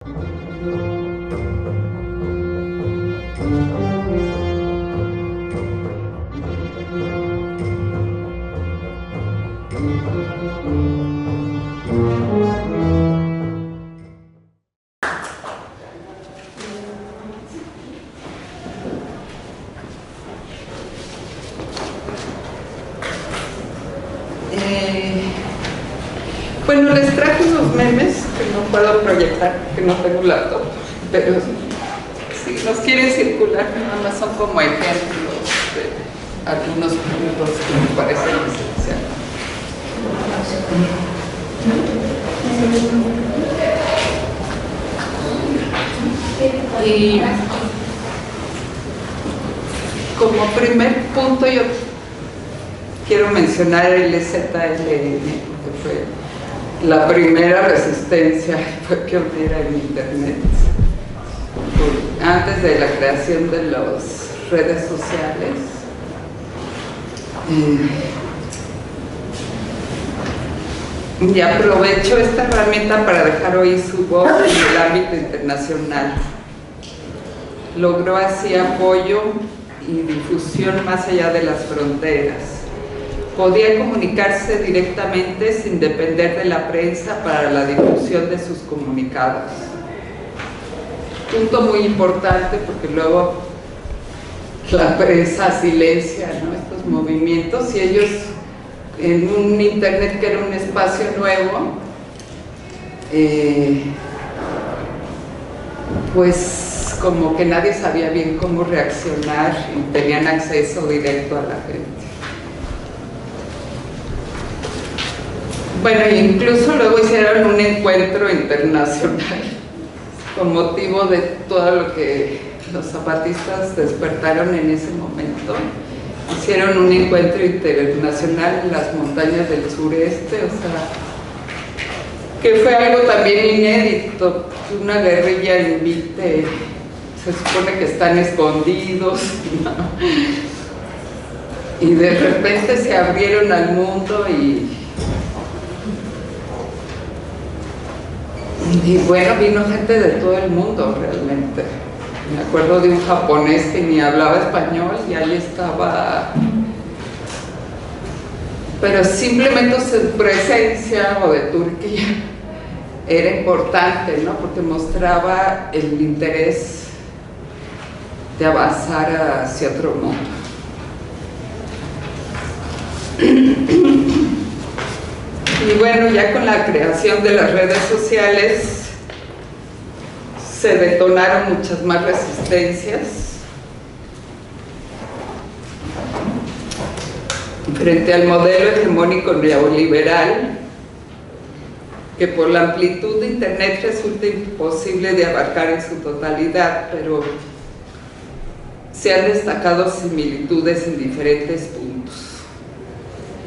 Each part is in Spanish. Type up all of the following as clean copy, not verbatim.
Bueno, les traje unos memes que no puedo proyectar, que no tengo laptop, pero si nos quieren circular, nada más son como ejemplos de algunos puntos que me parecen esenciales. Y como primer punto yo quiero mencionar el EZLN, que fue la primera resistencia, fue pionera en Internet, antes de la creación de las redes sociales. Y aprovecho esta herramienta para dejar oír su voz en el ámbito internacional. Logró así apoyo y difusión más allá de las fronteras. Podía comunicarse directamente sin depender de la prensa para la difusión de sus comunicados. Punto muy importante porque luego la prensa silencia, ¿no?, estos movimientos, y ellos en un Internet que era un espacio nuevo, pues como que nadie sabía bien cómo reaccionar y tenían acceso directo a la gente. Bueno, incluso luego hicieron un encuentro internacional con motivo de todo lo que los zapatistas despertaron en ese momento. Hicieron un encuentro internacional en las montañas del sureste, o sea, que fue algo también inédito, que una guerrilla invite, se supone que están escondidos, ¿no?, y de repente se abrieron al mundo y bueno, vino gente de todo el mundo realmente. Me acuerdo de un japonés que ni hablaba español y ahí estaba, pero simplemente su presencia, o de Turquía, era importante, ¿no?, porque mostraba el interés de avanzar hacia otro mundo. Y bueno, ya con la creación de las redes sociales se detonaron muchas más resistencias frente al modelo hegemónico neoliberal, que por la amplitud de Internet resulta imposible de abarcar en su totalidad, pero se han destacado similitudes en diferentes puntos.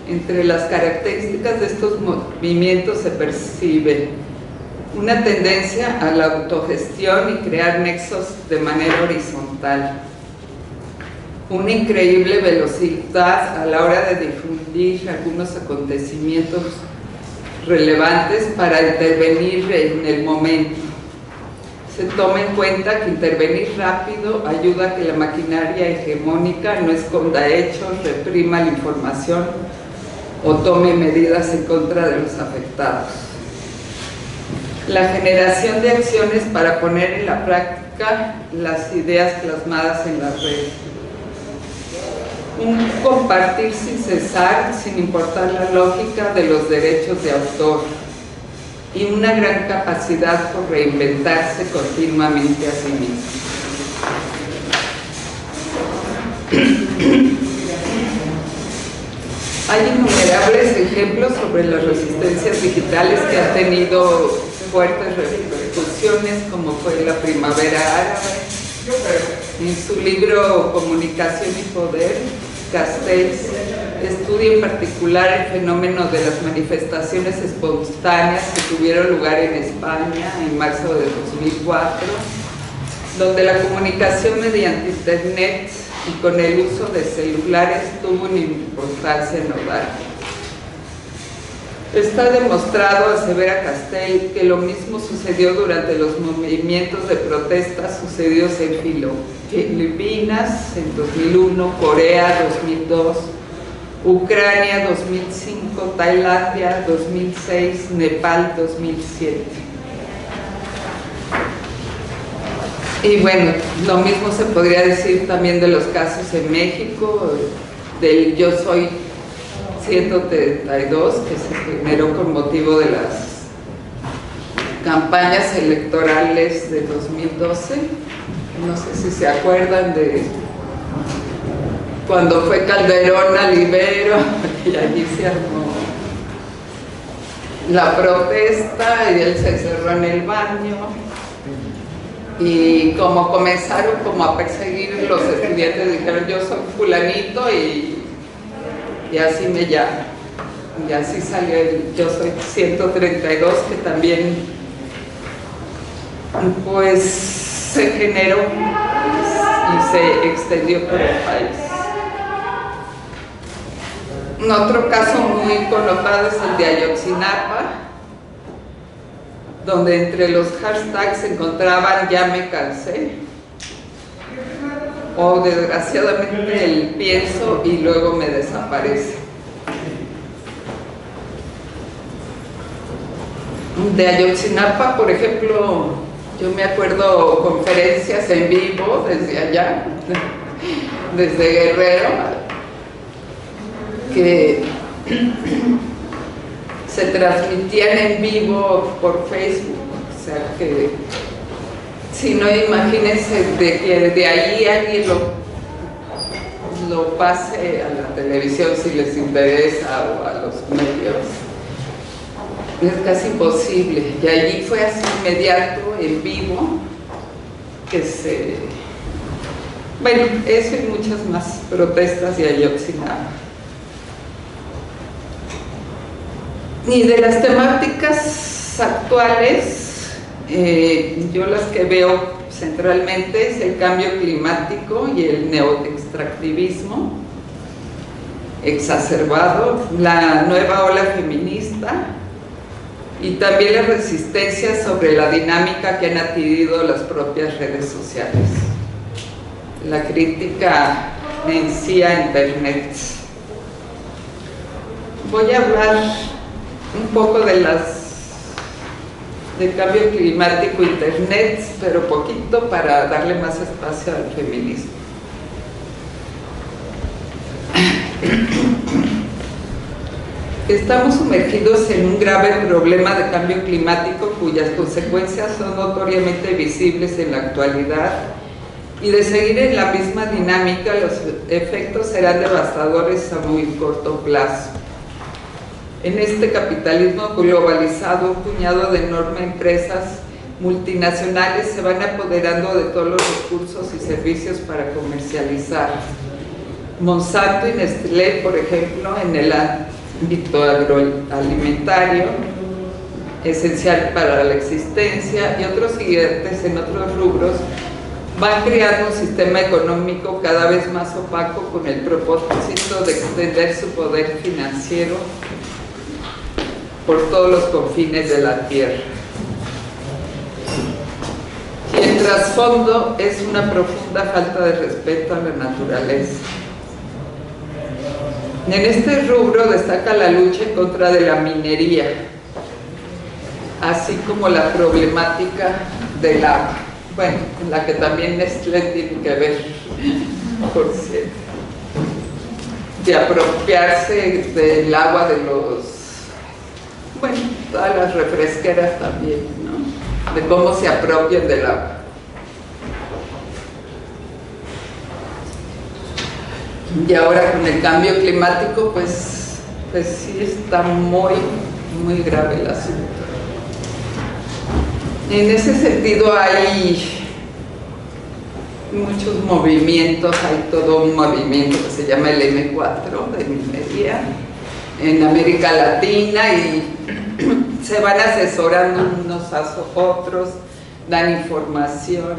Entre las características de estos movimientos se percibe una tendencia a la autogestión y crear nexos de manera horizontal, una increíble velocidad a la hora de difundir algunos acontecimientos relevantes para intervenir en el momento. Se toma en cuenta que intervenir rápido ayuda a que la maquinaria hegemónica no esconda hechos, reprima la información o tome medidas en contra de los afectados. La generación de acciones para poner en la práctica las ideas plasmadas en las redes. Un compartir sin cesar, sin importar la lógica de los derechos de autor. Y una gran capacidad por reinventarse continuamente a sí mismo. Hay innumerables ejemplos sobre las resistencias digitales que han tenido fuertes repercusiones, como fue la Primavera Árabe. En su libro Comunicación y Poder, Castells estudia en particular el fenómeno de las manifestaciones espontáneas que tuvieron lugar en España en marzo de 2004, donde la comunicación mediante Internet y con el uso de celulares tuvo una importancia nodal. Está demostrado, asevera Castell, que lo mismo sucedió durante los movimientos de protesta sucedidos en Filipinas en 2001, Corea 2002, Ucrania 2005, Tailandia 2006, Nepal 2007. Y bueno, lo mismo se podría decir también de los casos en México, del Yo Soy 132, que se generó con motivo de las campañas electorales de 2012. No sé si se acuerdan de cuando fue Calderón a Libero y allí se armó la protesta y él se encerró en el baño, y como comenzaron como a perseguir los estudiantes, dijeron yo soy fulanito y así me llamo, y así salió el Yo Soy 132, que también pues se generó y se extendió por el país. Otro caso muy connotado es el de Ayotzinapa, donde entre los hashtags se encontraban ya me cansé, o desgraciadamente el pienso y luego me desaparece. De Ayotzinapa, por ejemplo, yo me acuerdo conferencias en vivo desde allá, desde Guerrero, que se transmitían en vivo por Facebook, o sea que si no, imagínense de que de ahí alguien lo pase a la televisión si les interesa, o a los medios, es casi imposible. Y allí fue así inmediato, en vivo, que se... Bueno, eso y muchas más protestas de Ayotzinapa. Y de las temáticas actuales, yo las que veo centralmente es el cambio climático y el neoextractivismo exacerbado, la nueva ola feminista y también la resistencia sobre la dinámica que han adquirido las propias redes sociales, la crítica en sí a Internet. Voy a hablar un poco del cambio climático, Internet, pero poquito para darle más espacio al feminismo. Estamos sumergidos en un grave problema de cambio climático cuyas consecuencias son notoriamente visibles en la actualidad, y de seguir en la misma dinámica los efectos serán devastadores a muy corto plazo. En este capitalismo globalizado, un puñado de enormes empresas multinacionales se van apoderando de todos los recursos y servicios para comercializar. Monsanto y Nestlé, por ejemplo, en el ámbito agroalimentario, esencial para la existencia, y otros gigantes en otros rubros, van creando un sistema económico cada vez más opaco con el propósito de extender su poder financiero por todos los confines de la tierra. Y el trasfondo es una profunda falta de respeto a la naturaleza. En este rubro destaca la lucha en contra de la minería, así como la problemática del agua, bueno, en la que también Nestlé tiene que ver, por cierto, de apropiarse del agua de los, bueno, todas las refresqueras también, ¿no? De cómo se apropian del agua. Y ahora con el cambio climático, pues sí está muy grave el asunto. En ese sentido hay muchos movimientos, hay todo un movimiento que se llama el M4 de minería en América Latina, y se van asesorando unos a otros, dan información.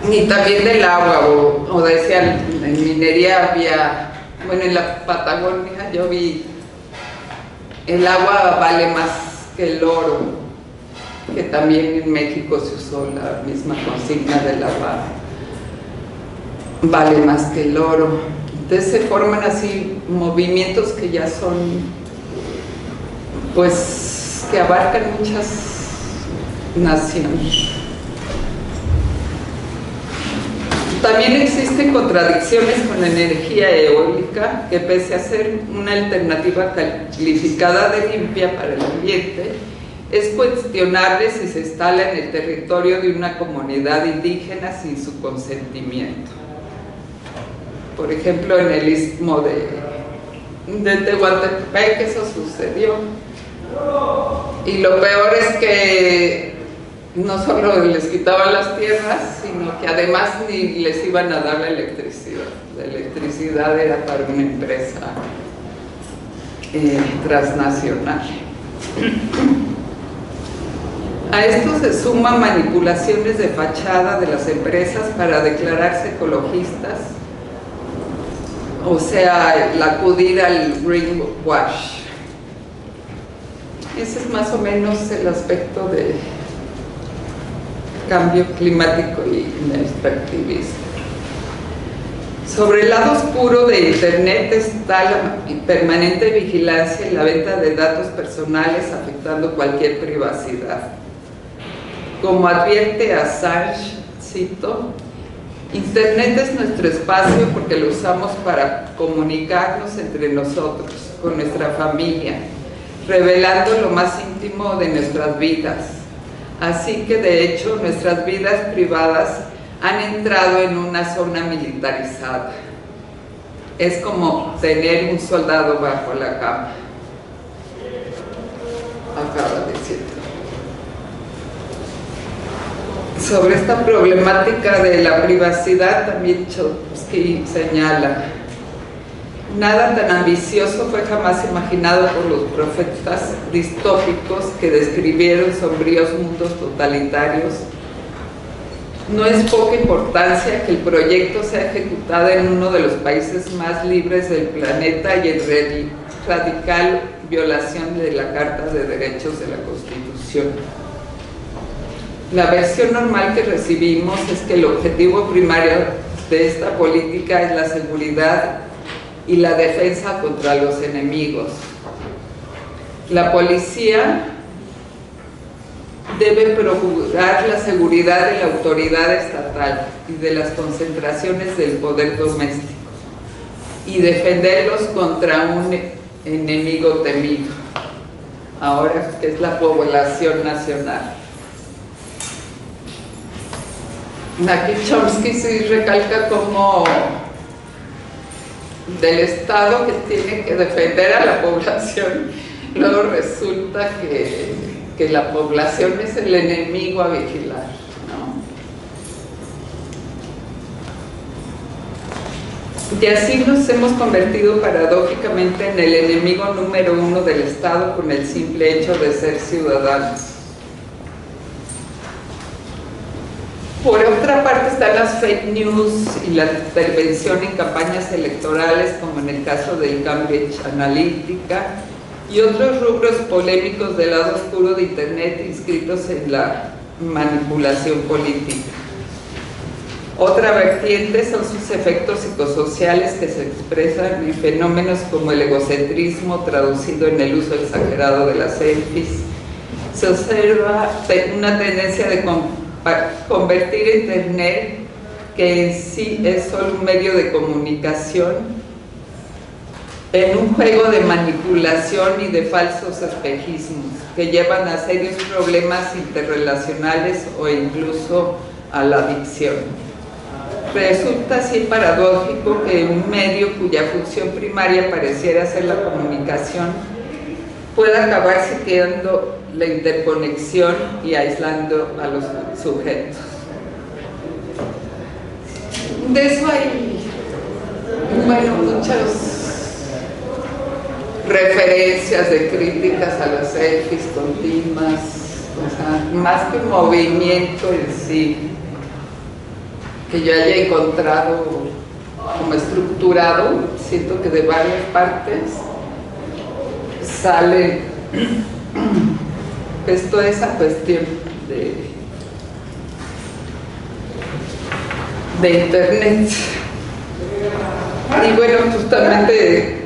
ni también del agua, o decían, en minería había, bueno, en la Patagonia yo vi, el agua vale más que el oro, que también en México se usó la misma consigna del agua, vale más que el oro. Entonces se forman así movimientos que ya son, pues, que abarcan muchas naciones. También existen contradicciones con la energía eólica, que pese a ser una alternativa calificada de limpia para el ambiente, es cuestionable si se instala en el territorio de una comunidad indígena sin su consentimiento. Por ejemplo, en el istmo de Tehuantepec eso sucedió. Y lo peor es que no solo les quitaban las tierras, sino que además ni les iban a dar la electricidad. La electricidad era para una empresa transnacional. A esto se suman manipulaciones de fachada de las empresas para declararse ecologistas, o sea, el acudir al greenwash. Ese es más o menos el aspecto de cambio climático y nuestro activismo. Sobre el lado oscuro de Internet está la permanente vigilancia y la venta de datos personales afectando cualquier privacidad. Como advierte Assange, cito, Internet es nuestro espacio porque lo usamos para comunicarnos entre nosotros, con nuestra familia, revelando lo más íntimo de nuestras vidas. Así que de hecho nuestras vidas privadas han entrado en una zona militarizada. Es como tener un soldado bajo la cama. Acaba de decir. Sobre esta problemática de la privacidad también Chomsky señala: nada tan ambicioso fue jamás imaginado por los profetas distópicos que describieron sombríos mundos totalitarios. No es poca importancia que el proyecto sea ejecutado en uno de los países más libres del planeta y en radical violación de la Carta de Derechos de la Constitución. La versión normal que recibimos es que el objetivo primario de esta política es la seguridad y la defensa contra los enemigos. La policía debe procurar la seguridad de la autoridad estatal y de las concentraciones del poder doméstico y defenderlos contra un enemigo temido, ahora que es la población nacional. Aquí Chomsky sí recalca como del Estado que tiene que defender a la población, luego resulta que la población es el enemigo a vigilar, ¿no? Y así nos hemos convertido paradójicamente en el enemigo número uno del Estado con el simple hecho de ser ciudadanos. Por otra parte están las fake news y la intervención en campañas electorales, como en el caso del Cambridge Analytica, y otros rubros polémicos del lado oscuro de Internet inscritos en la manipulación política. Otra vertiente son sus efectos psicosociales que se expresan en fenómenos como el egocentrismo traducido en el uso exagerado de las selfies. Se observa una tendencia de convertir Internet, que en sí es solo un medio de comunicación, en un juego de manipulación y de falsos espejismos que llevan a serios problemas interrelacionales o incluso a la adicción. Resulta así paradójico que un medio cuya función primaria pareciera ser la comunicación pueda acabar sitiando la interconexión y aislando a los sujetos. De eso hay, bueno, muchas referencias de críticas a las selfies continuas, o sea, más que un movimiento en sí. que yo haya encontrado como estructurado. Siento que de varias partes sale pues toda esa cuestión de internet. Y bueno, justamente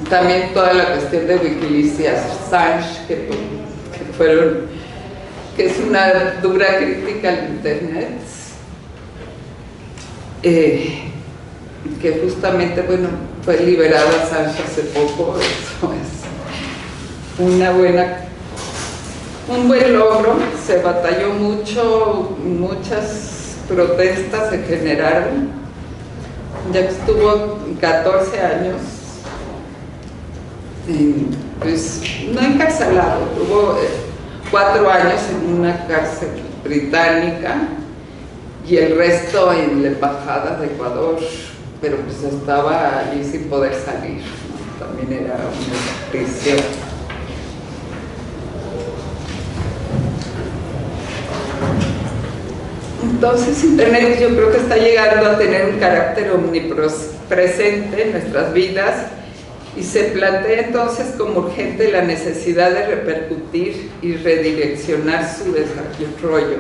también toda la cuestión de Wikileaks y Assange, que es una dura crítica al internet, que justamente, bueno, fue liberado Assange hace poco. Eso es un buen logro. Se batalló mucho, muchas protestas se generaron. Ya que estuvo 14 años, pues no encarcelado, tuvo 4 años en una cárcel británica y el resto en la embajada de Ecuador, pero pues estaba allí sin poder salir, ¿no? También era una prisión. Entonces Internet yo creo que está llegando a tener un carácter omnipresente en nuestras vidas y se plantea entonces como urgente la necesidad de repercutir y redireccionar su desarrollo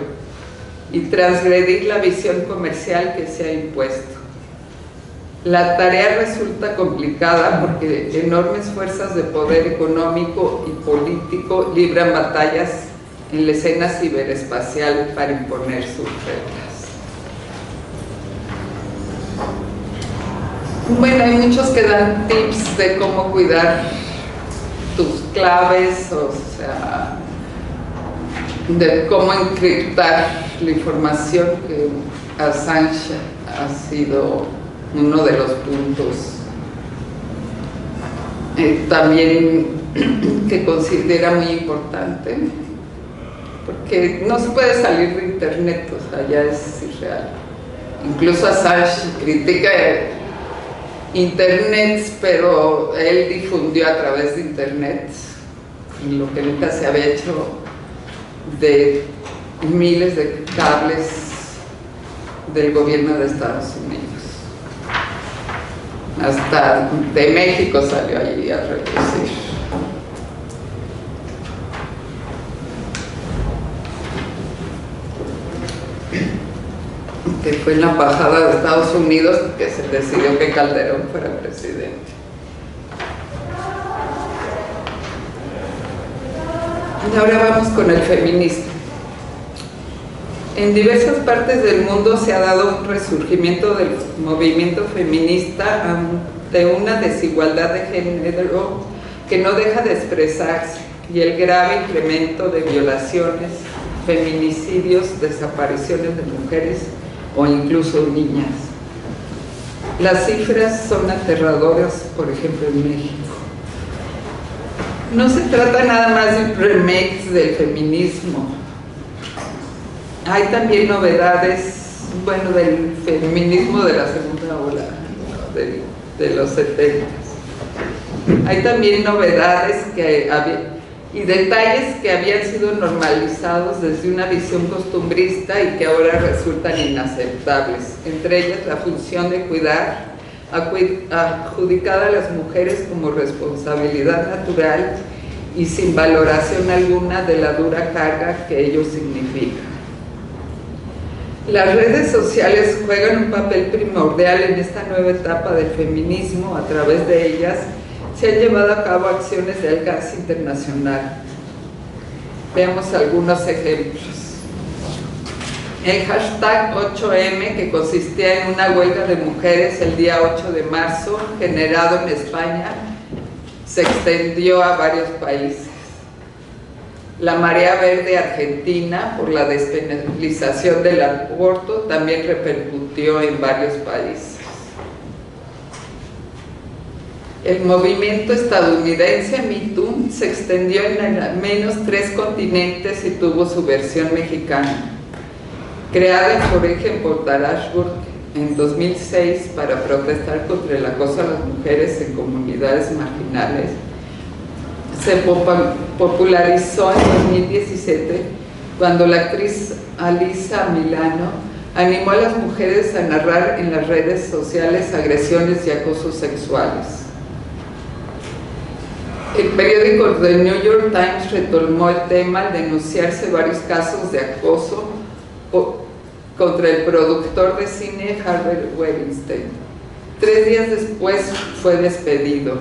y transgredir la visión comercial que se ha impuesto. La tarea resulta complicada porque enormes fuerzas de poder económico y político libran batallas en la escena ciberespacial para imponer sus reglas. Bueno, hay muchos que dan tips de cómo cuidar tus claves, o sea, de cómo encriptar la información, que Assange ha sido uno de los puntos también que considera muy importante, porque no se puede salir de internet, o sea, ya es irreal. Incluso Assange critica internet, pero él difundió a través de internet lo que nunca se había hecho de miles de cables del gobierno de Estados Unidos. Hasta de México salió allí a reducir. Que fue en la embajada de Estados Unidos que se decidió que Calderón fuera presidente. Y ahora vamos con el feminismo. En diversas partes del mundo se ha dado un resurgimiento del movimiento feminista ante una desigualdad de género que no deja de expresarse y el grave incremento de violaciones, feminicidios, desapariciones de mujeres o incluso niñas. Las cifras son aterradoras, por ejemplo, en México. No se trata nada más de un remake del feminismo. Hay también novedades, bueno, del feminismo de la segunda ola, ¿no? de los 70. Hay también novedades y detalles que habían sido normalizados desde una visión costumbrista y que ahora resultan inaceptables. Entre ellas, la función de cuidar, adjudicada a las mujeres como responsabilidad natural y sin valoración alguna de la dura carga que ello significa. Las redes sociales juegan un papel primordial en esta nueva etapa del feminismo. A través de ellas se han llevado a cabo acciones de alcance internacional. Veamos algunos ejemplos. El hashtag 8M, que consistía en una huelga de mujeres el día 8 de marzo, generado en España, se extendió a varios países. La Marea Verde Argentina, por la despenalización del aborto, también repercutió en varios países. El movimiento estadounidense Me Too se extendió en al menos 3 continentes y tuvo su versión mexicana. Creada en su origen por Tarashburg en 2006 para protestar contra el acoso a las mujeres en comunidades marginales, se popularizó en 2017 cuando la actriz Alyssa Milano animó a las mujeres a narrar en las redes sociales agresiones y acosos sexuales. El periódico The New York Times retomó el tema al denunciarse varios casos de acoso contra el productor de cine Harvey Weinstein. 3 días después fue despedido.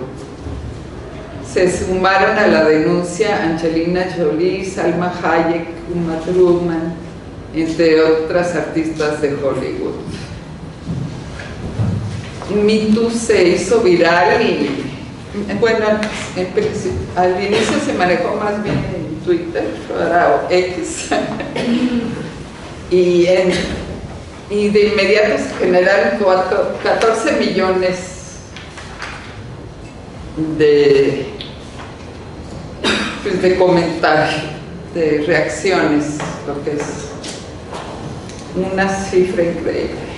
Se sumaron a la denuncia Angelina Jolie, Salma Hayek, Uma Thurman, entre otras artistas de Hollywood. Me Too se hizo viral y, bueno, al inicio se manejó más bien en Twitter, ahora X, y de inmediato se generaron 14 millones de comentarios, de reacciones, lo que es una cifra increíble.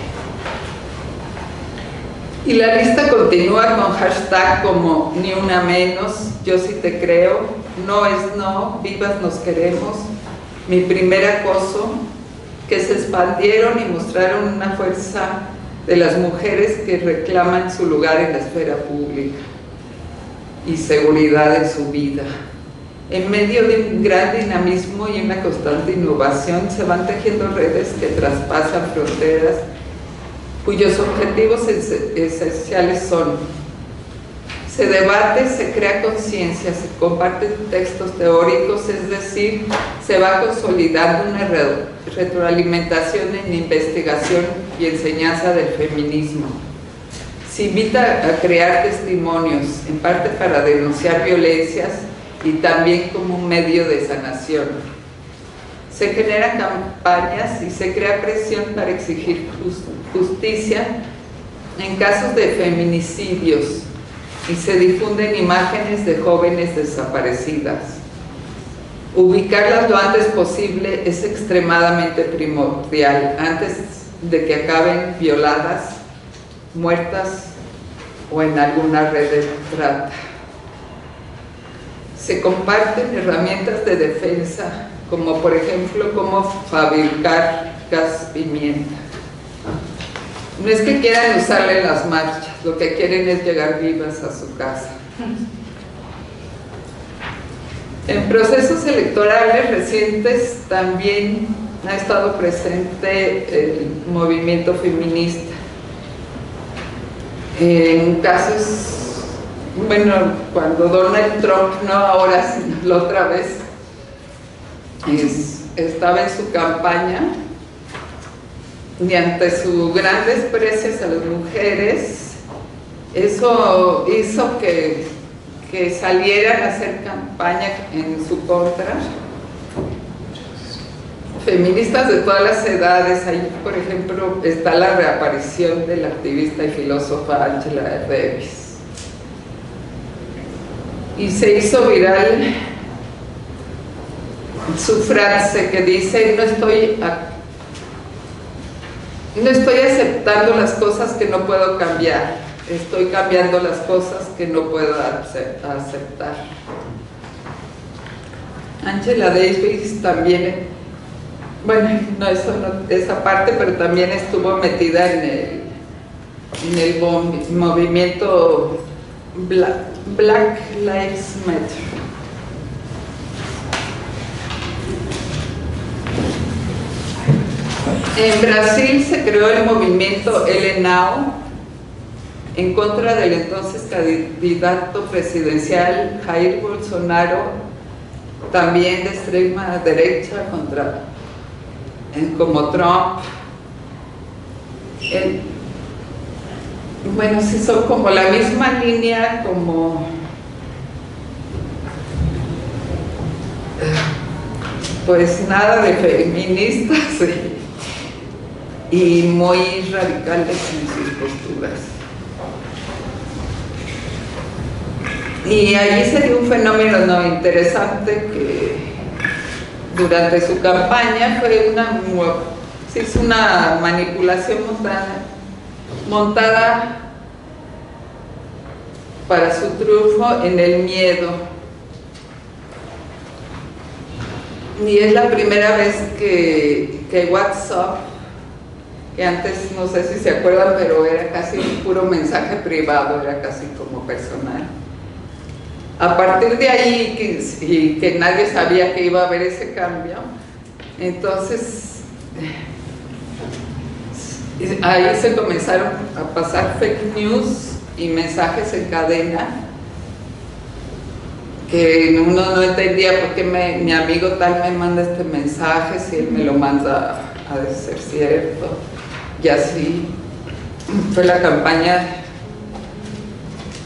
Y la lista continúa con hashtag como ni una menos, yo sí te creo, no es no, vivas nos queremos, mi primer acoso, que se expandieron y mostraron una fuerza de las mujeres que reclaman su lugar en la esfera pública y seguridad en su vida. En medio de un gran dinamismo y una constante innovación se van tejiendo redes que traspasan fronteras, cuyos objetivos esenciales son: se debate, se crea conciencia, se comparten textos teóricos, es decir, se va consolidando una retroalimentación en investigación y enseñanza del feminismo. Se invita a crear testimonios, en parte para denunciar violencias y también como un medio de sanación. Se generan campañas y se crea presión para exigir justicia en casos de feminicidios y se difunden imágenes de jóvenes desaparecidas. Ubicarlas lo antes posible es extremadamente primordial, antes de que acaben violadas, muertas o en alguna red de trata. Se comparten herramientas de defensa, como por ejemplo cómo fabricar gas pimienta. No es que quieran usarla en las marchas, lo que quieren es llegar vivas a su casa. En procesos electorales recientes también ha estado presente el movimiento feminista. En casos, bueno, cuando Donald Trump, no ahora, sino la otra vez, estaba en su campaña y ante su gran desprecio hacia las mujeres, eso hizo que salieran a hacer campaña en su contra. Feministas de todas las edades, ahí por ejemplo está la reaparición de la activista y filósofa Angela Davis. Y se hizo viral su frase que dice: no estoy aceptando las cosas que no puedo cambiar, estoy cambiando las cosas que no puedo aceptar. Angela Davis también, bueno, no, esa parte, pero también estuvo metida en el movimiento Black Lives Matter. En Brasil se creó el movimiento Elenau en contra del entonces candidato presidencial Jair Bolsonaro, también de extrema derecha, como Trump. Bueno, sí, son como la misma línea, como pues nada de feministas y muy radicales en sus posturas. Y allí se dio un fenómeno interesante que durante su campaña se hizo una manipulación montada para su triunfo en el miedo. Y es la primera vez que WhatsApp que antes, no sé si se acuerdan, pero era casi un puro mensaje privado, era casi como personal. A partir de ahí, que nadie sabía que iba a haber ese cambio, entonces ahí se comenzaron a pasar fake news y mensajes en cadena que uno no entendía por qué mi amigo tal me manda este mensaje, si él me lo manda a de ser cierto. Y así fue la campaña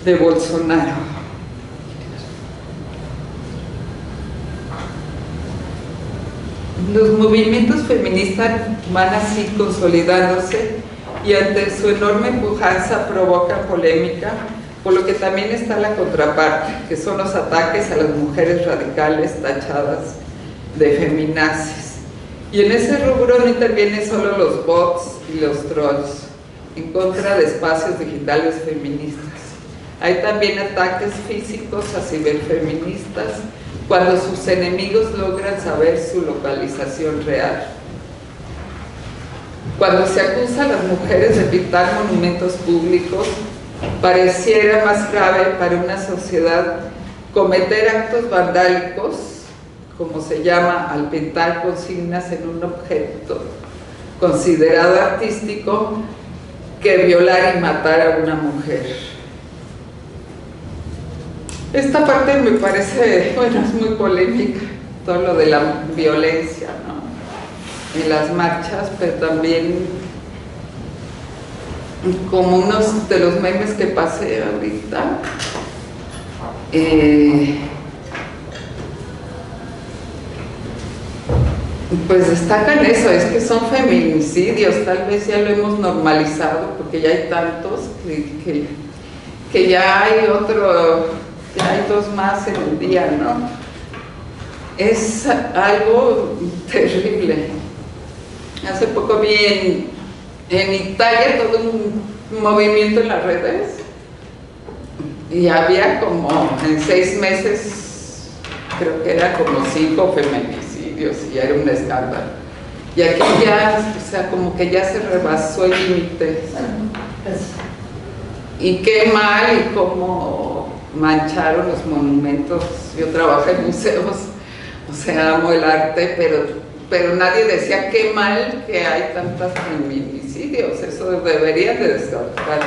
de Bolsonaro. Los movimientos feministas van así consolidándose y ante su enorme pujanza provocan polémica, por lo que también está la contraparte, que son los ataques a las mujeres radicales tachadas de feminazis. Y en ese rubro no intervienen solo los bots y los trolls en contra de espacios digitales feministas. Hay también ataques físicos a ciberfeministas cuando sus enemigos logran saber su localización real. Cuando se acusa a las mujeres de pintar monumentos públicos, pareciera más grave para una sociedad cometer actos vandálicos, como se llama al pintar consignas en un objeto considerado artístico, que violar y matar a una mujer. Esta parte me parece, bueno, es muy polémica, todo lo de la violencia, ¿no?, en las marchas, pero también como unos de los memes que pasé ahorita, pues destacan eso, es que son feminicidios, tal vez ya lo hemos normalizado porque ya hay tantos que ya hay ya hay dos más en el día, ¿no? Es algo terrible. Hace poco vi en Italia todo un movimiento en las redes y había como en 6 meses, creo que era como 5 feminicidios y era un escándalo. Y aquí ya, o sea, como que ya se rebasó el límite. Y qué mal y cómo mancharon los monumentos. Yo trabajé en museos, o sea, amo el arte, pero nadie decía qué mal que hay tantos feminicidios. Eso deberían de destacar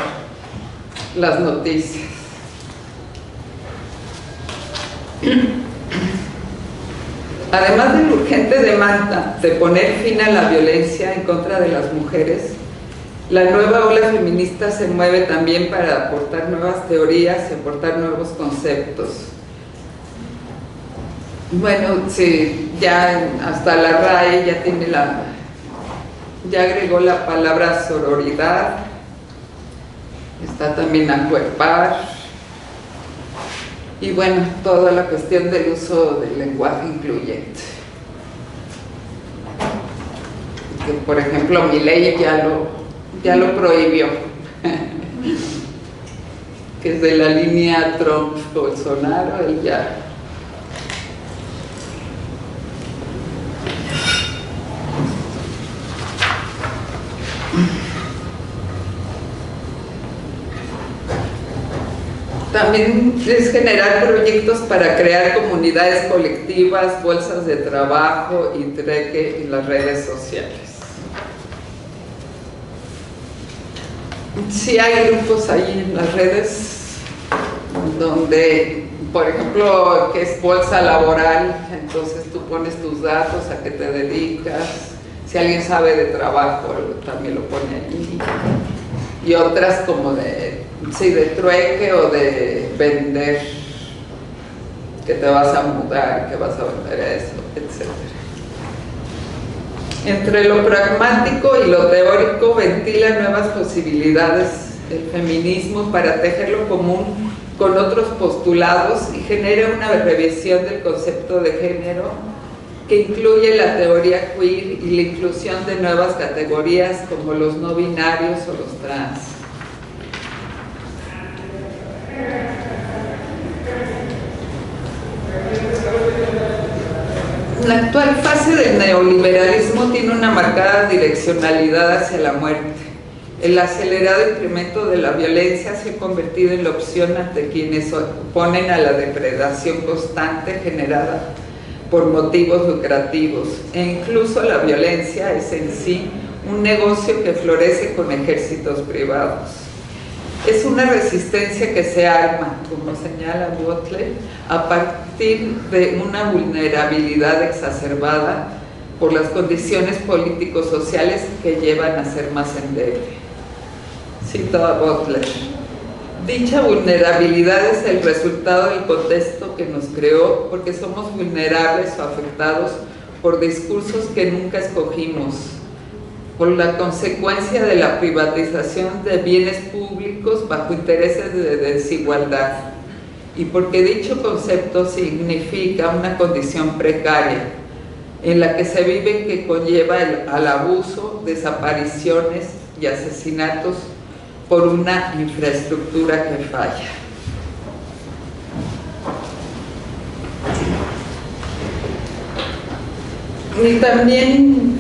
las noticias. Además de la urgente demanda de poner fin a la violencia en contra de las mujeres, la nueva ola feminista se mueve también para aportar nuevas teorías y aportar nuevos conceptos. Bueno, sí, ya hasta la RAE ya tiene ya agregó la palabra sororidad, está también acuerpar, y bueno, toda la cuestión del uso del lenguaje incluyente. Que por ejemplo mi ley ya lo prohibió, que es de la línea Trump-Bolsonaro, él ya. También es generar proyectos para crear comunidades colectivas, bolsas de trabajo y trueque en las redes sociales. Sí hay grupos ahí en las redes donde, por ejemplo, que es bolsa laboral, entonces tú pones tus datos, a qué te dedicas, si alguien sabe de trabajo también lo pone allí, y otras como de trueque o de vender, que te vas a mudar, que vas a vender eso, etc. Entre lo pragmático y lo teórico ventila nuevas posibilidades el feminismo para tejer lo común con otros postulados y genera una revisión del concepto de género que incluye la teoría queer y la inclusión de nuevas categorías como los no binarios o los trans. la actual fase del neoliberalismo tiene una marcada direccionalidad hacia la muerte. El acelerado incremento de la violencia se ha convertido en la opción ante quienes se oponen a la depredación constante generada por motivos lucrativos, e incluso la violencia es en sí un negocio que florece con ejércitos privados. Es una resistencia que se arma, como señala Butler, a partir de una vulnerabilidad exacerbada por las condiciones político-sociales que llevan a ser más endeble. Cito a Butler: dicha vulnerabilidad es el resultado del contexto que nos creó, porque somos vulnerables o afectados por discursos que nunca escogimos, por la consecuencia de la privatización de bienes públicos bajo intereses de desigualdad, y porque dicho concepto significa una condición precaria en la que se vive, que conlleva al abuso, desapariciones y asesinatos por una infraestructura que falla. Y también,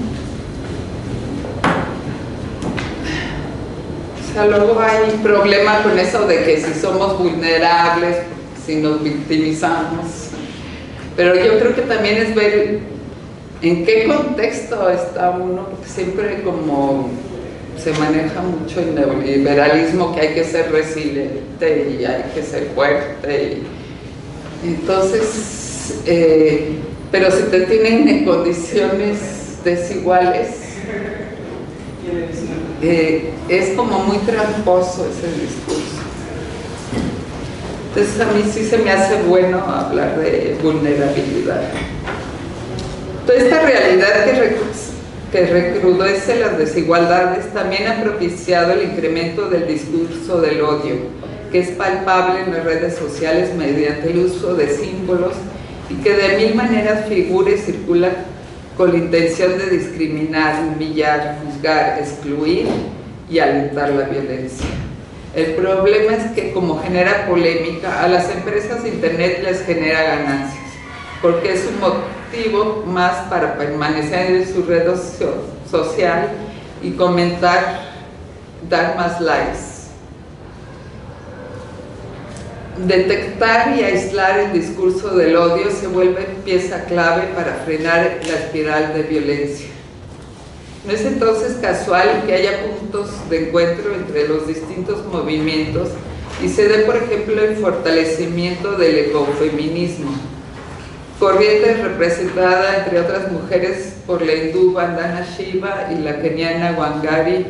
o sea, luego hay problema con eso de que si somos vulnerables, si nos victimizamos, pero yo creo que también es ver en qué contexto está uno, porque siempre como se maneja mucho el neoliberalismo, que hay que ser resiliente y hay que ser fuerte, y entonces, pero si te tienen en condiciones desiguales, es como muy tramposo ese discurso. Entonces a mí sí se me hace bueno hablar de vulnerabilidad. Toda esta realidad que recrudece las desigualdades también ha propiciado el incremento del discurso del odio, que es palpable en las redes sociales mediante el uso de símbolos y que de mil maneras figura y circula con la intención de discriminar, humillar, juzgar, excluir y alentar la violencia. El problema es que, como genera polémica, a las empresas de Internet les genera ganancias, porque es un motivo más para permanecer en su red social y comentar, dar más likes. Detectar y aislar el discurso del odio se vuelve pieza clave para frenar la espiral de violencia. No es entonces casual que haya puntos de encuentro entre los distintos movimientos y se dé, por ejemplo, el fortalecimiento del ecofeminismo, corriente representada, entre otras mujeres, por la hindú Vandana Shiva y la keniana Wangari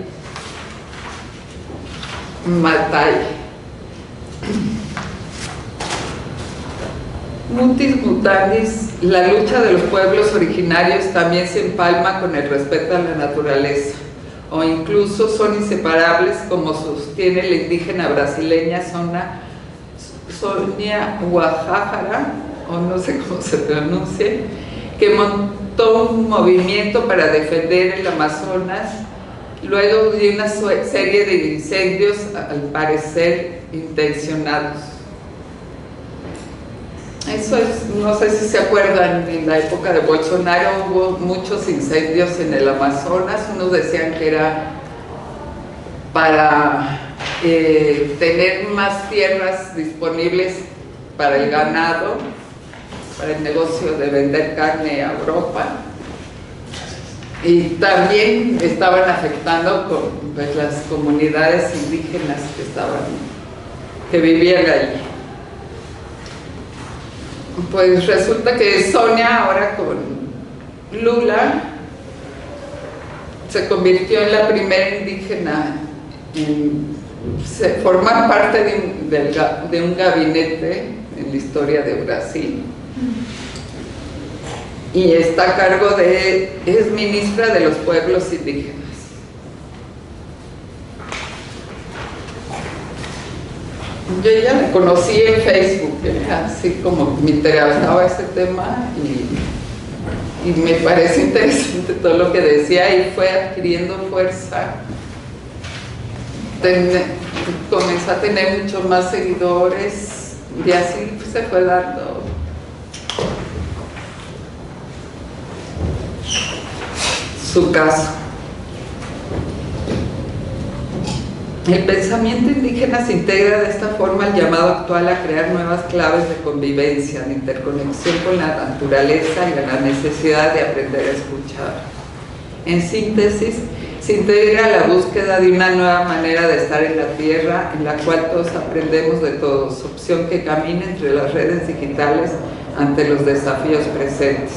Maathai. Mutis mutandis, la lucha de los pueblos originarios también se empalma con el respeto a la naturaleza, o incluso son inseparables, como sostiene la indígena brasileña Sonia Guajajara, o no sé cómo se pronuncie, que montó un movimiento para defender el Amazonas luego de una serie de incendios, al parecer intencionados. Eso es, no sé si se acuerdan, en la época de Bolsonaro hubo muchos incendios en el Amazonas. Unos decían que era para tener más tierras disponibles para el ganado, para el negocio de vender carne a Europa, y también estaban afectando con, pues, las comunidades indígenas que vivían allí. Pues resulta que Sonia, ahora con Lula, se convirtió en la primera indígena en formar parte de un gabinete en la historia de Brasil, y está a cargo es ministra de los pueblos indígenas. Yo ya la conocí en Facebook, así como me interesaba ese tema, y me parece interesante todo lo que decía, y fue adquiriendo fuerza. Comenzó a tener muchos más seguidores, y así se fue dando su caso. El pensamiento indígena se integra de esta forma al llamado actual a crear nuevas claves de convivencia, de interconexión con la naturaleza y a la necesidad de aprender a escuchar. En síntesis, se integra la búsqueda de una nueva manera de estar en la Tierra, en la cual todos aprendemos de todos, opción que camina entre las redes digitales ante los desafíos presentes.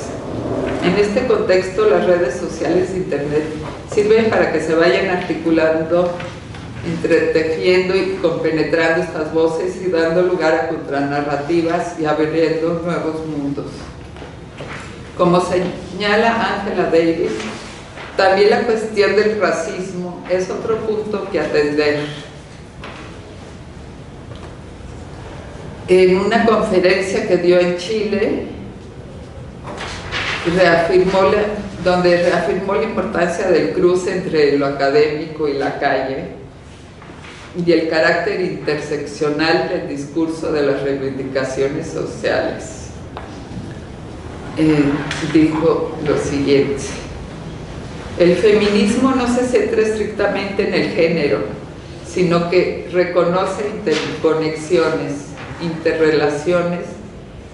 En este contexto, las redes sociales de Internet sirven para que se vayan articulando, entretejiendo y compenetrando estas voces y dando lugar a contranarrativas y abriendo nuevos mundos. Como señala Angela Davis, también la cuestión del racismo es otro punto que atender. En una conferencia que dio en Chile, donde reafirmó la importancia del cruce entre lo académico y la calle y el carácter interseccional del discurso de las reivindicaciones sociales. Dijo lo siguiente: el feminismo no se centra estrictamente en el género, sino que reconoce interconexiones, interrelaciones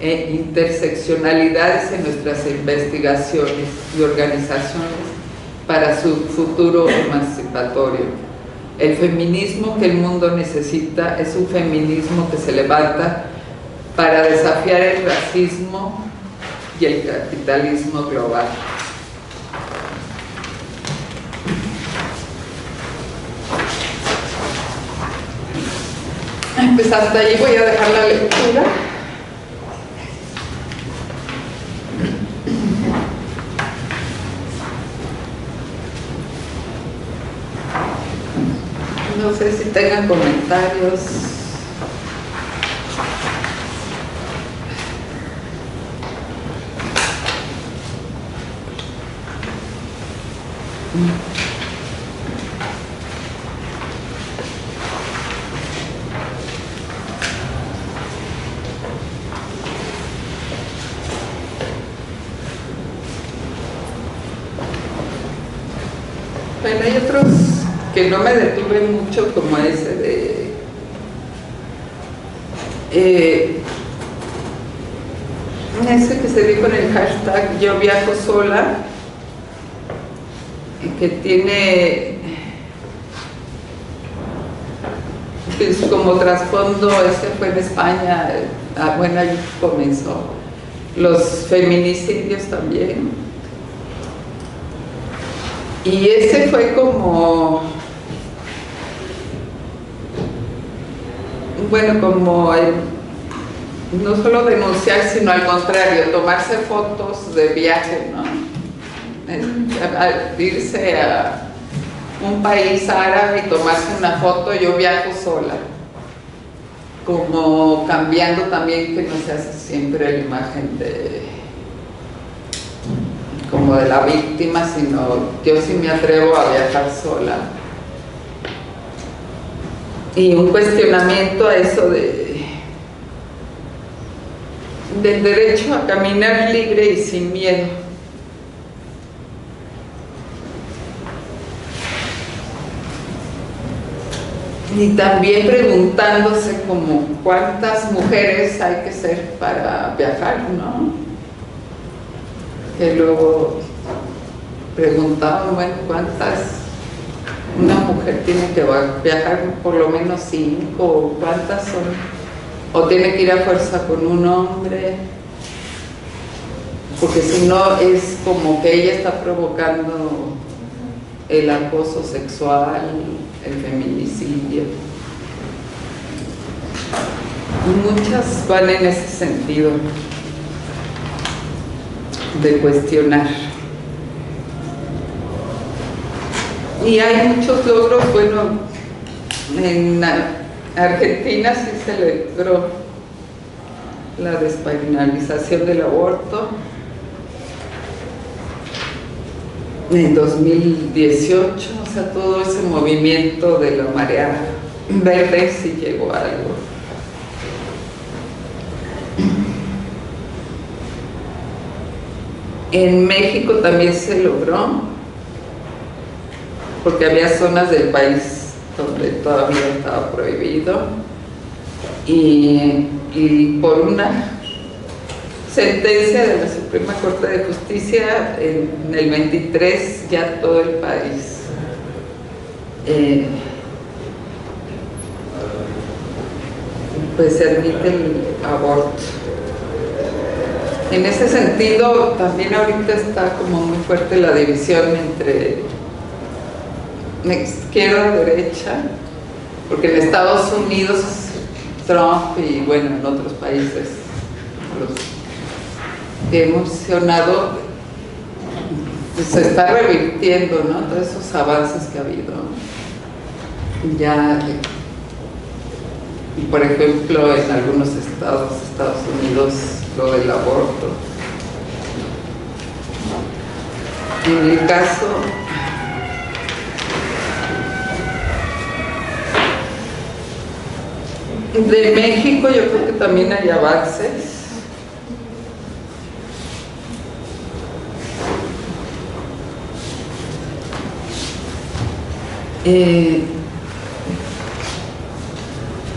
e interseccionalidades en nuestras investigaciones y organizaciones para su futuro emancipatorio. El feminismo que el mundo necesita es un feminismo que se levanta para desafiar el racismo y el capitalismo global. Pues hasta allí voy a dejar la lectura. No sé si tengan comentarios. Bueno, hay otros que no me detuve mucho, como ese de ese que se dijo en el hashtag Yo Viajo Sola, que tiene pues, como trasfondo, ese fue en España, bueno, ahí comenzó, los feminicidios también. Y ese fue como, bueno, como no solo denunciar, sino al contrario, tomarse fotos de viaje, ¿no? Irse a un país árabe y tomarse una foto, yo viajo sola. Como cambiando también que no se hace siempre la imagen como de la víctima, sino yo sí me atrevo a viajar sola. Y un cuestionamiento a eso del derecho a caminar libre y sin miedo. Y también preguntándose como cuántas mujeres hay que ser para viajar, ¿no? Que luego preguntaban, bueno, ¿cuántas? Una mujer tiene que viajar por lo menos 5, o ¿cuántas son? O tiene que ir a fuerza con un hombre, porque si no es como que ella está provocando el acoso sexual, el feminicidio. Y muchas van en ese sentido de cuestionar. Y hay muchos logros, bueno, en Argentina sí se logró la despenalización del aborto en 2018, o sea, todo ese movimiento de la marea verde sí llegó a algo. En México también se logró porque había zonas del país donde todavía estaba prohibido, y por una sentencia de la Suprema Corte de Justicia en el 23 ya todo el país pues se admite el aborto. En ese sentido también ahorita está como muy fuerte la división entre izquierda y derecha, porque en Estados Unidos Trump y bueno en otros países los que hemos mencionado se está revirtiendo, ¿no? Todos esos avances que ha habido ya, por ejemplo en algunos estados de Estados Unidos lo del aborto. En el caso de México yo creo que también hay avances.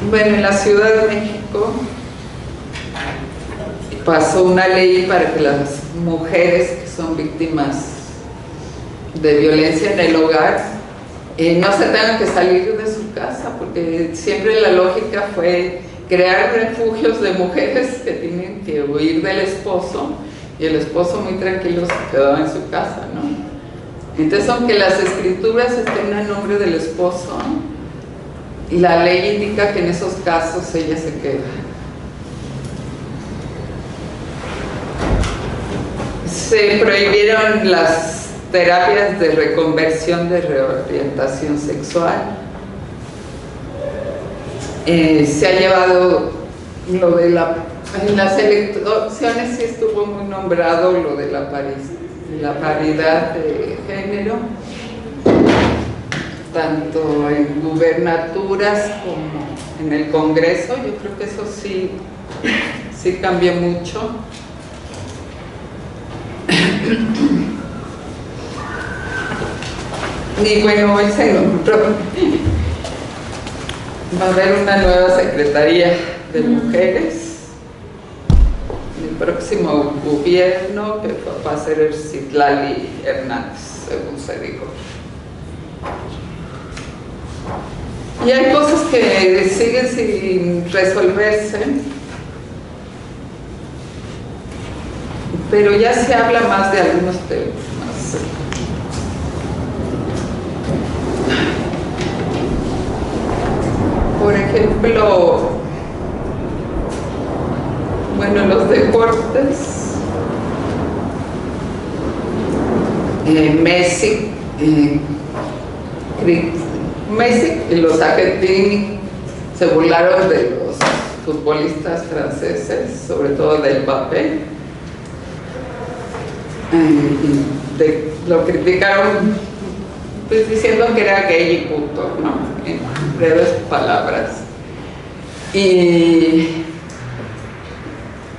Bueno, en la Ciudad de México pasó una ley para que las mujeres que son víctimas de violencia en el hogar no se tengan que salir de su casa, porque siempre la lógica fue crear refugios de mujeres que tienen que huir del esposo, y el esposo muy tranquilo se quedaba en su casa, ¿no? Entonces, aunque las escrituras estén a nombre del esposo, la ley indica que en esos casos ella se queda. Se prohibieron las terapias de reconversión, de reorientación sexual. Se ha llevado lo de en las elecciones sí estuvo muy nombrado lo de la paridad de género, tanto en gubernaturas como en el Congreso. Yo creo que eso sí cambió mucho. Y bueno, hoy se nombró, va a haber una nueva Secretaría de Mujeres el próximo gobierno, que va a ser el Citlali Hernández, según se dijo. Y hay cosas que siguen sin resolverse, pero ya se habla más de algunos temas. Por ejemplo, bueno, los deportes, Messi y los argentinos se burlaron de los futbolistas franceses, sobre todo del Mbappé. Lo criticaron pues diciendo que era gay y puto, ¿no? En breves palabras. Y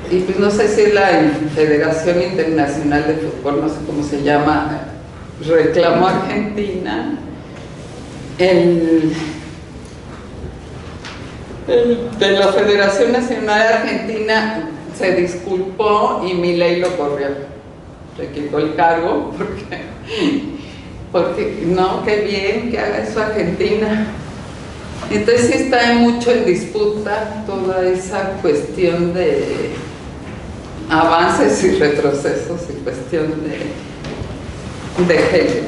pues no sé si es la Federación Internacional de Fútbol, no sé cómo se llama, reclamó a Argentina. De la Federación Nacional de Argentina se disculpó y Milei lo corrió, le quitó el cargo porque no, qué bien que haga eso Argentina. Entonces sí está mucho en disputa toda esa cuestión de avances y retrocesos y cuestión de género.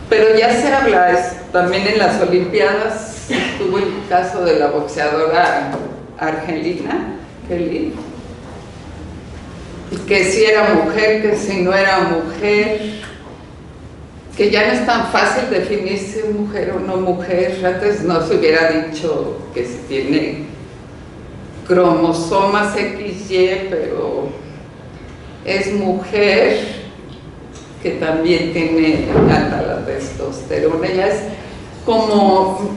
Pero ya se habla, también en las Olimpiadas tuvo el caso de la boxeadora argelina, Kelly, que si era mujer, que si no era mujer, que ya no es tan fácil definir si es mujer o no mujer. Antes no se hubiera dicho que si tiene cromosomas XY, pero es mujer, que también tiene alta la testosterona. Ya es como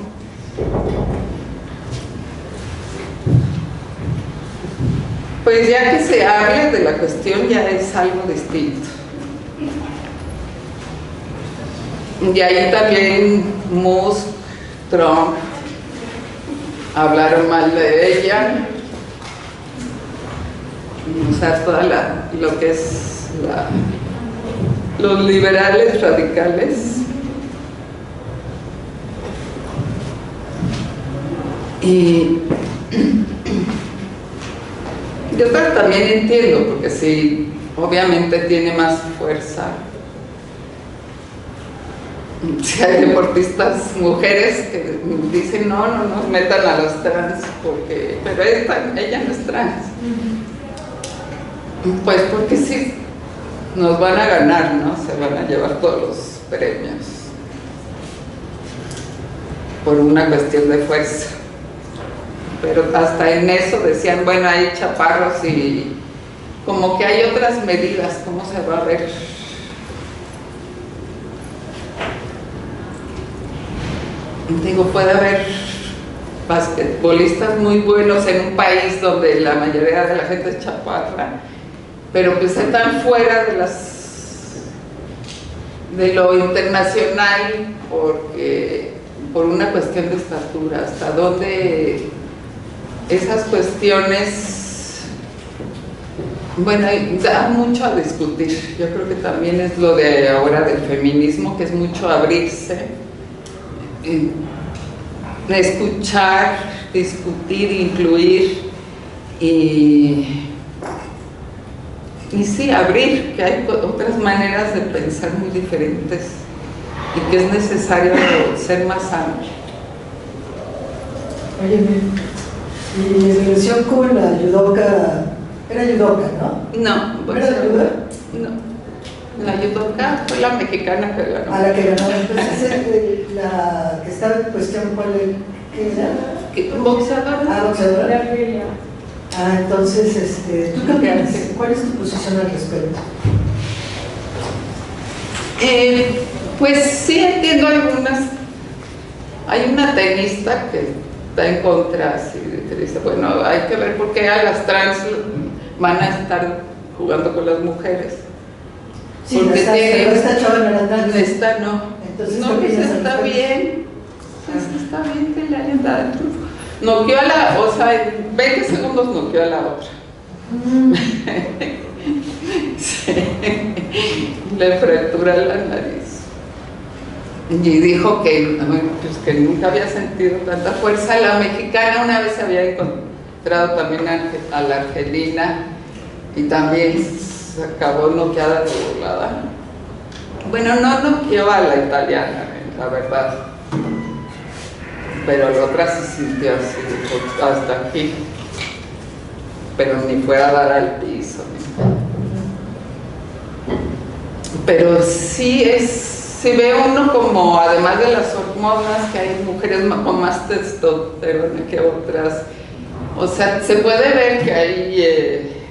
pues ya que se hable de la cuestión ya es algo distinto. Y ahí también Musk, Trump hablaron mal de ella. O sea, toda lo que es los liberales radicales. Y yo también entiendo, porque sí, obviamente tiene más fuerza. Si hay deportistas mujeres que dicen no nos metan a los trans, pero ella no es trans. Pues porque sí, nos van a ganar, ¿no? Se van a llevar todos los premios por una cuestión de fuerza. Pero hasta en eso decían, bueno, hay chaparros y como que hay otras medidas, ¿cómo se va a ver? Digo, puede haber basquetbolistas muy buenos en un país donde la mayoría de la gente es chaparra, pero pues están fuera de lo internacional por una cuestión de estatura. Hasta dónde esas cuestiones, bueno, da mucho a discutir. Yo creo que también es lo de ahora del feminismo, que es mucho abrirse, escuchar, discutir, incluir y sí, abrir, que hay otras maneras de pensar muy diferentes y que es necesario ser más amplio. Oye, y en relación con la judoka, era judoka, ¿no? No, ¿Era judoka? No, la judoka fue la mexicana que ganó. A la que ganó, entonces la que estaba en cuestión, ¿qué era? Boxeadora. Ah, boxeadora. Ah, entonces, ¿tú qué opinas? ¿Cuál es tu posición al respecto? Pues sí entiendo algunas. Hay una tenista que está en contra, así, que dice, bueno, hay que ver por qué a las trans van a estar jugando con las mujeres. Sí, porque esta chava no era trans. Esta no. Entonces, no, pues está bien. Pues está bien que le hayan dado el triunfo. Noqueó a la, o sea, en 20 segundos noqueó a la otra. Sí. Le fractura la nariz. Y dijo que, pues, que nunca había sentido tanta fuerza. La mexicana una vez se había encontrado también a la argelina y también se acabó noqueada de volada. Bueno, no noqueó a la italiana, la verdad. Pero la otra se sintió así, hasta aquí, pero ni fue a dar al piso. Pero sí si ve uno como, además de las hormonas, que hay mujeres con más testosterona que otras, o sea, se puede ver que hay...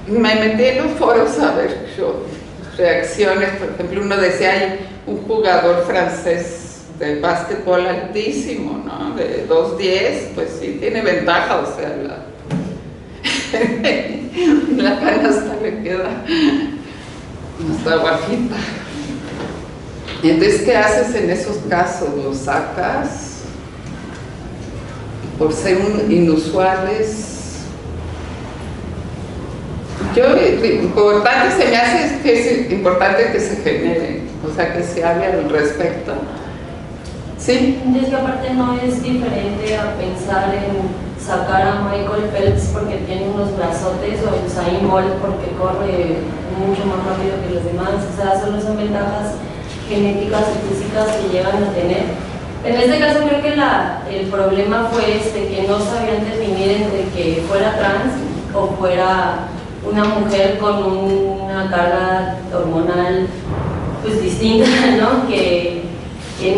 me metí en los foros a ver reacciones. Por ejemplo, uno decía, hay un jugador francés de básquetbol altísimo, ¿no? De 2'10", pues sí, tiene ventaja, o sea, la canasta le queda hasta bajita. Entonces, ¿qué haces en esos casos? ¿Los sacas por ser inusuales? Importante se me hace que es importante que se genere, o sea, que se hable al respecto. Sí. Y es que aparte no es diferente a pensar en sacar a Michael Phelps porque tiene unos brazotes o en Usain Bolt porque corre mucho más rápido que los demás. O sea, solo son ventajas genéticas y físicas que llegan a tener. En este caso creo que el problema fue que no sabían definir entre que fuera trans o fuera una mujer con una carga hormonal pues distinta, ¿no? Que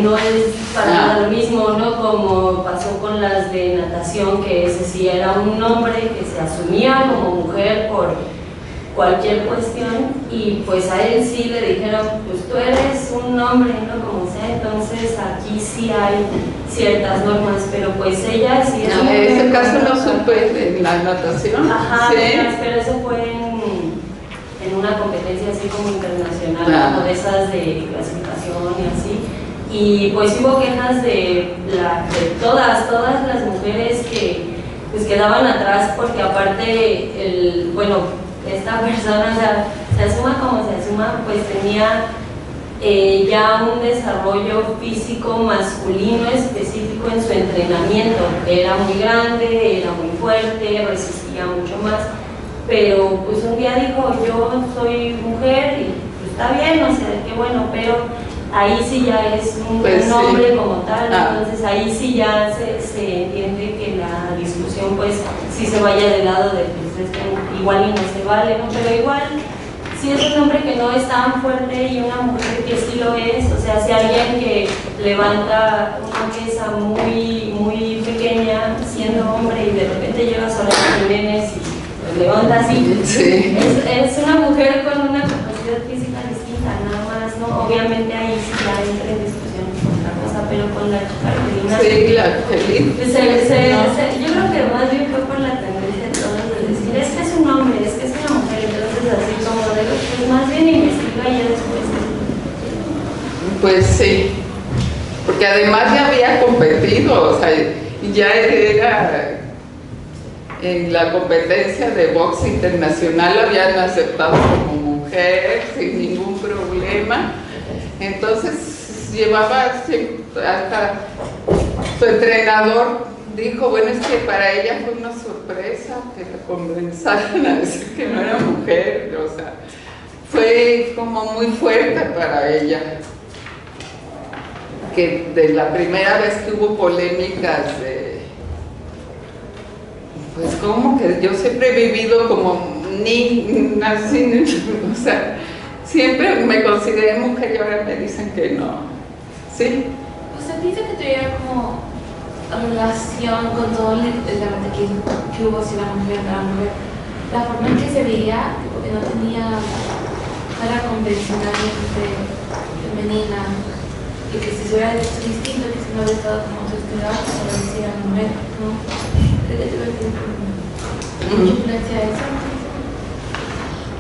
no es para nada lo mismo, ¿no? Como pasó con las de natación, que ese sí era un hombre que se asumía como mujer por cualquier cuestión y pues a él sí le dijeron, pues tú eres un hombre, ¿no? Como sea, entonces aquí sí hay ciertas normas, pero pues ella sí es en ese caso no supe en la natación. Ajá, sí. pero eso fue en en una competencia así como internacional, como de esas de clasificación y así. Y pues hubo quejas de todas las mujeres que pues quedaban atrás porque aparte esta persona, o sea, se asuma como se asuma, pues tenía ya un desarrollo físico masculino específico en su entrenamiento. Era muy grande, era muy fuerte, resistía mucho más, pero pues un día dijo, yo soy mujer y pues, está bien, o sea, qué bueno, pero ahí sí ya es un hombre como tal, entonces ahí sí ya se entiende que la discusión pues sí se vaya del lado de pues es que igual y no se vale, ¿no? Pero igual si es un hombre que no es tan fuerte y una mujer que sí lo es, o sea, si alguien que levanta una pesa muy, muy pequeña siendo hombre y de repente lleva Soraya Jiménez y lo levanta así, sí. es una mujer con una capacidad física distinta, nada más, ¿no? Obviamente ahí sí ya entra en discusión otra cosa, pero con la Carolina... Sí, la Carolina. Yo creo que más bien fue por la tendencia de todos de decir, es que es un hombre, es que es una mujer, entonces así como de pues más bien investiga y ya después. Pues sí, porque además ya había competido, o sea, ya era en la competencia de box internacional, la habían aceptado como mujer sin ningún problema, entonces llevaba hasta su entrenador dijo, bueno, es que para ella fue una sorpresa que la comenzaran a decir que no era mujer, o sea, fue como muy fuerte para ella. Que de la primera vez que hubo polémicas de, pues como que yo siempre he vivido como así, o sea, siempre me consideré mujer y ahora me dicen que no, ¿sí? ¿Usted dice que tuviera como relación con todo el debate que hubo si la mujer era mujer? La forma en que se veía, porque no era convencionalmente femenina, y que si se hubiera hecho distinto, que si no hubiera estado como se esperaba, que se lo decía mujer, ¿no? ¿Cree que tuve mucha influencia a eso?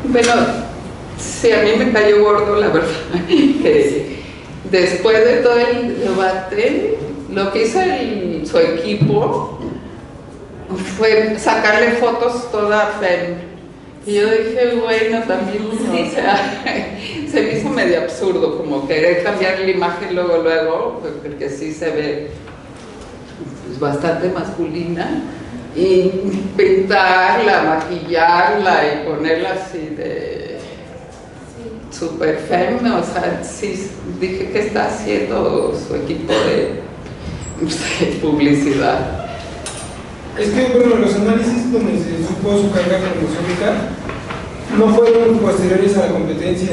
Bueno, sí, a mí me cayó gordo, la verdad, que después de todo el debate, lo que hizo su equipo fue sacarle fotos toda fem. Y yo dije, bueno, también, o sea, se me hizo medio absurdo, como querer cambiar la imagen luego, porque sí se ve pues, bastante masculina, y pintarla, maquillarla y ponerla así de super fem, o sea, sí, dije, ¿qué está haciendo su equipo de publicidad? Es que, bueno, los análisis donde se supo su carga cromosómica no fueron posteriores a la competencia,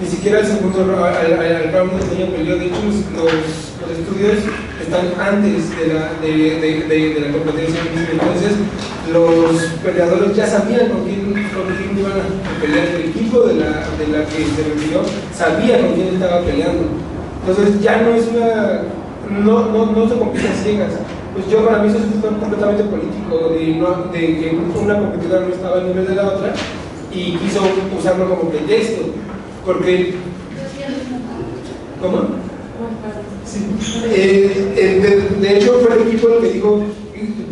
ni siquiera al segundo round donde ella peleó. De hecho, los estudios están antes de la competencia misma. Entonces, los peleadores ya sabían con quién iban a pelear. El equipo de la que se refirió sabía con quién estaba peleando. Entonces, ya no es no se compite a ciegas. Pues yo para mí eso es completamente político, de que una competidora no estaba al nivel de la otra y quiso usarlo como pretexto, porque... ¿Cómo? Sí. De hecho fue el equipo el que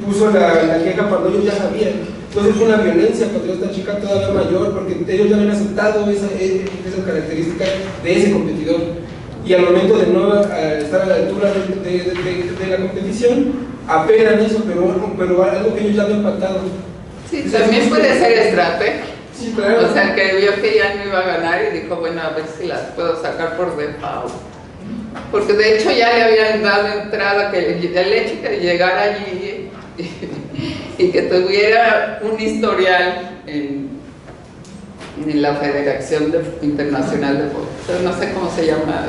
puso la queja cuando ellos ya sabían. Entonces fue una violencia contra esta chica todavía mayor, porque ellos ya habían aceptado esas características de ese competidor. Y al momento de no estar a la altura de la competición, apelan eso, pero algo que ellos ya habían pactado. Sí, también puede ser estrategia. Sí, claro. O sea, que vio que ya no iba a ganar y dijo, bueno, a ver si las puedo sacar por default. Porque de hecho ya le habían dado entrada, que el hecho de llegar allí y que tuviera un historial en la Federación Internacional de Boxeo, no sé cómo se llama,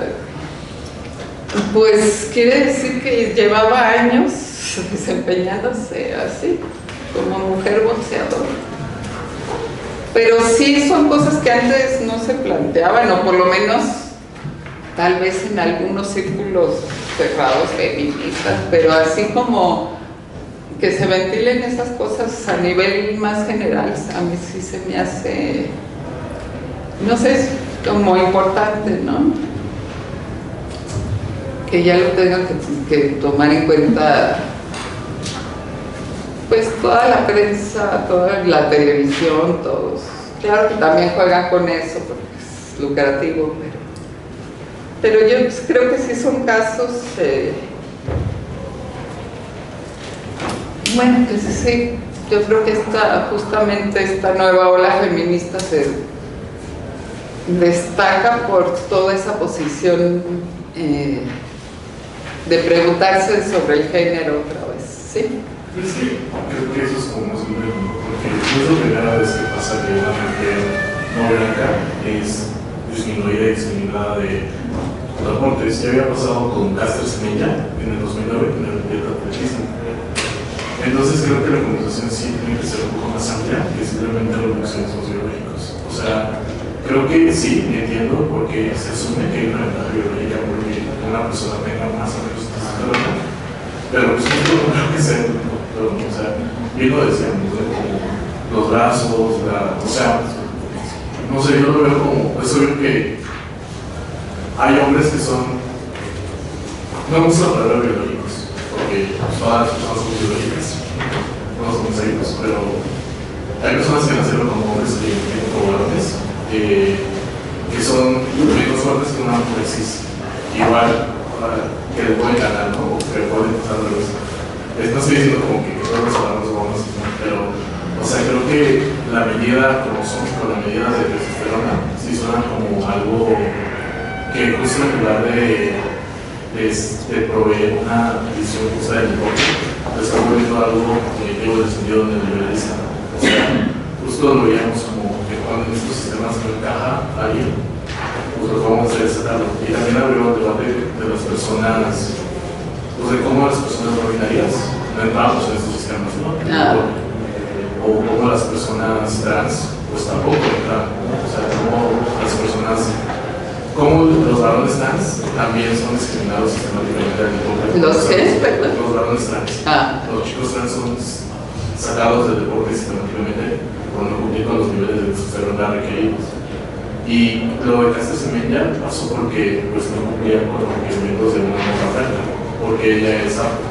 pues quiere decir que llevaba años desempeñándose así, como mujer boxeadora. Pero sí son cosas que antes no se planteaban, o por lo menos tal vez en algunos círculos cerrados feministas, pero así como que se ventilen esas cosas a nivel más general, a mí sí se me hace no sé, es como importante, ¿no? Que ya lo tengan que tomar en cuenta, pues toda la prensa, toda la televisión, todos. Claro que también juegan con eso porque es lucrativo, pero yo pues creo que sí son casos, bueno, que sí, yo creo que justamente esta nueva ola feminista se destaca por toda esa posición de preguntarse sobre el género otra vez, ¿sí? Sí, creo que eso es como más bien, porque no es la primera vez que pasa que una mujer no blanca es disminuida y discriminada de deportes. Ya había pasado con Caster Semenya en el 2009 en el atletismo. Entonces creo que la conversación sí tiene que ser un poco más amplia que simplemente los mecanismos biológicos. O sea, creo que sí, entiendo, porque se asume que hay una ventaja biológica porque una persona tenga más o menos testosterona, pero pues no creo que sea un todo, o sea, bien lo decíamos, ¿no? Como los brazos, o sea, no sé, yo lo veo como, es obvio que hay hombres que son, no me gusta la palabra biológicos, porque todas las personas son biológicas, no somos hijos, pero hay personas que nacieron como hombres y como varones, que son menos fuertes que una mujer cis, igual que le pueden ganar, ¿no? O que le pueden pasar de los. No estoy diciendo como que todos los varones son hombres, pero, o sea, creo que la medida cromosómica, la medida de testosterona, sí suena como algo que justo en lugar de proveer una visión justa del deporte, está volviendo algo que llevo descendido neoliberalista. O sea, justo lo veíamos como que cuando en estos sistemas no encaja alguien, pues lo que vamos a hacer es sacarlo. Y también abrió el debate de las personas, pues de cómo las personas no binarias no entramos en estos sistemas, ¿no? O cómo las personas trans, pues tampoco entran, ¿no? O sea, cómo las personas, cómo los varones trans también son discriminados sistemáticamente en el deporte. ¿Los qué? ¿Perdón? Los varones trans. Los chicos trans son sacados del deporte sistemáticamente por no cumplir con los niveles de testosterona requeridos. Y lo de Caster Semenya pasó porque pues, no cumplía con los requerimientos de una mujer blanca, porque ella es afro.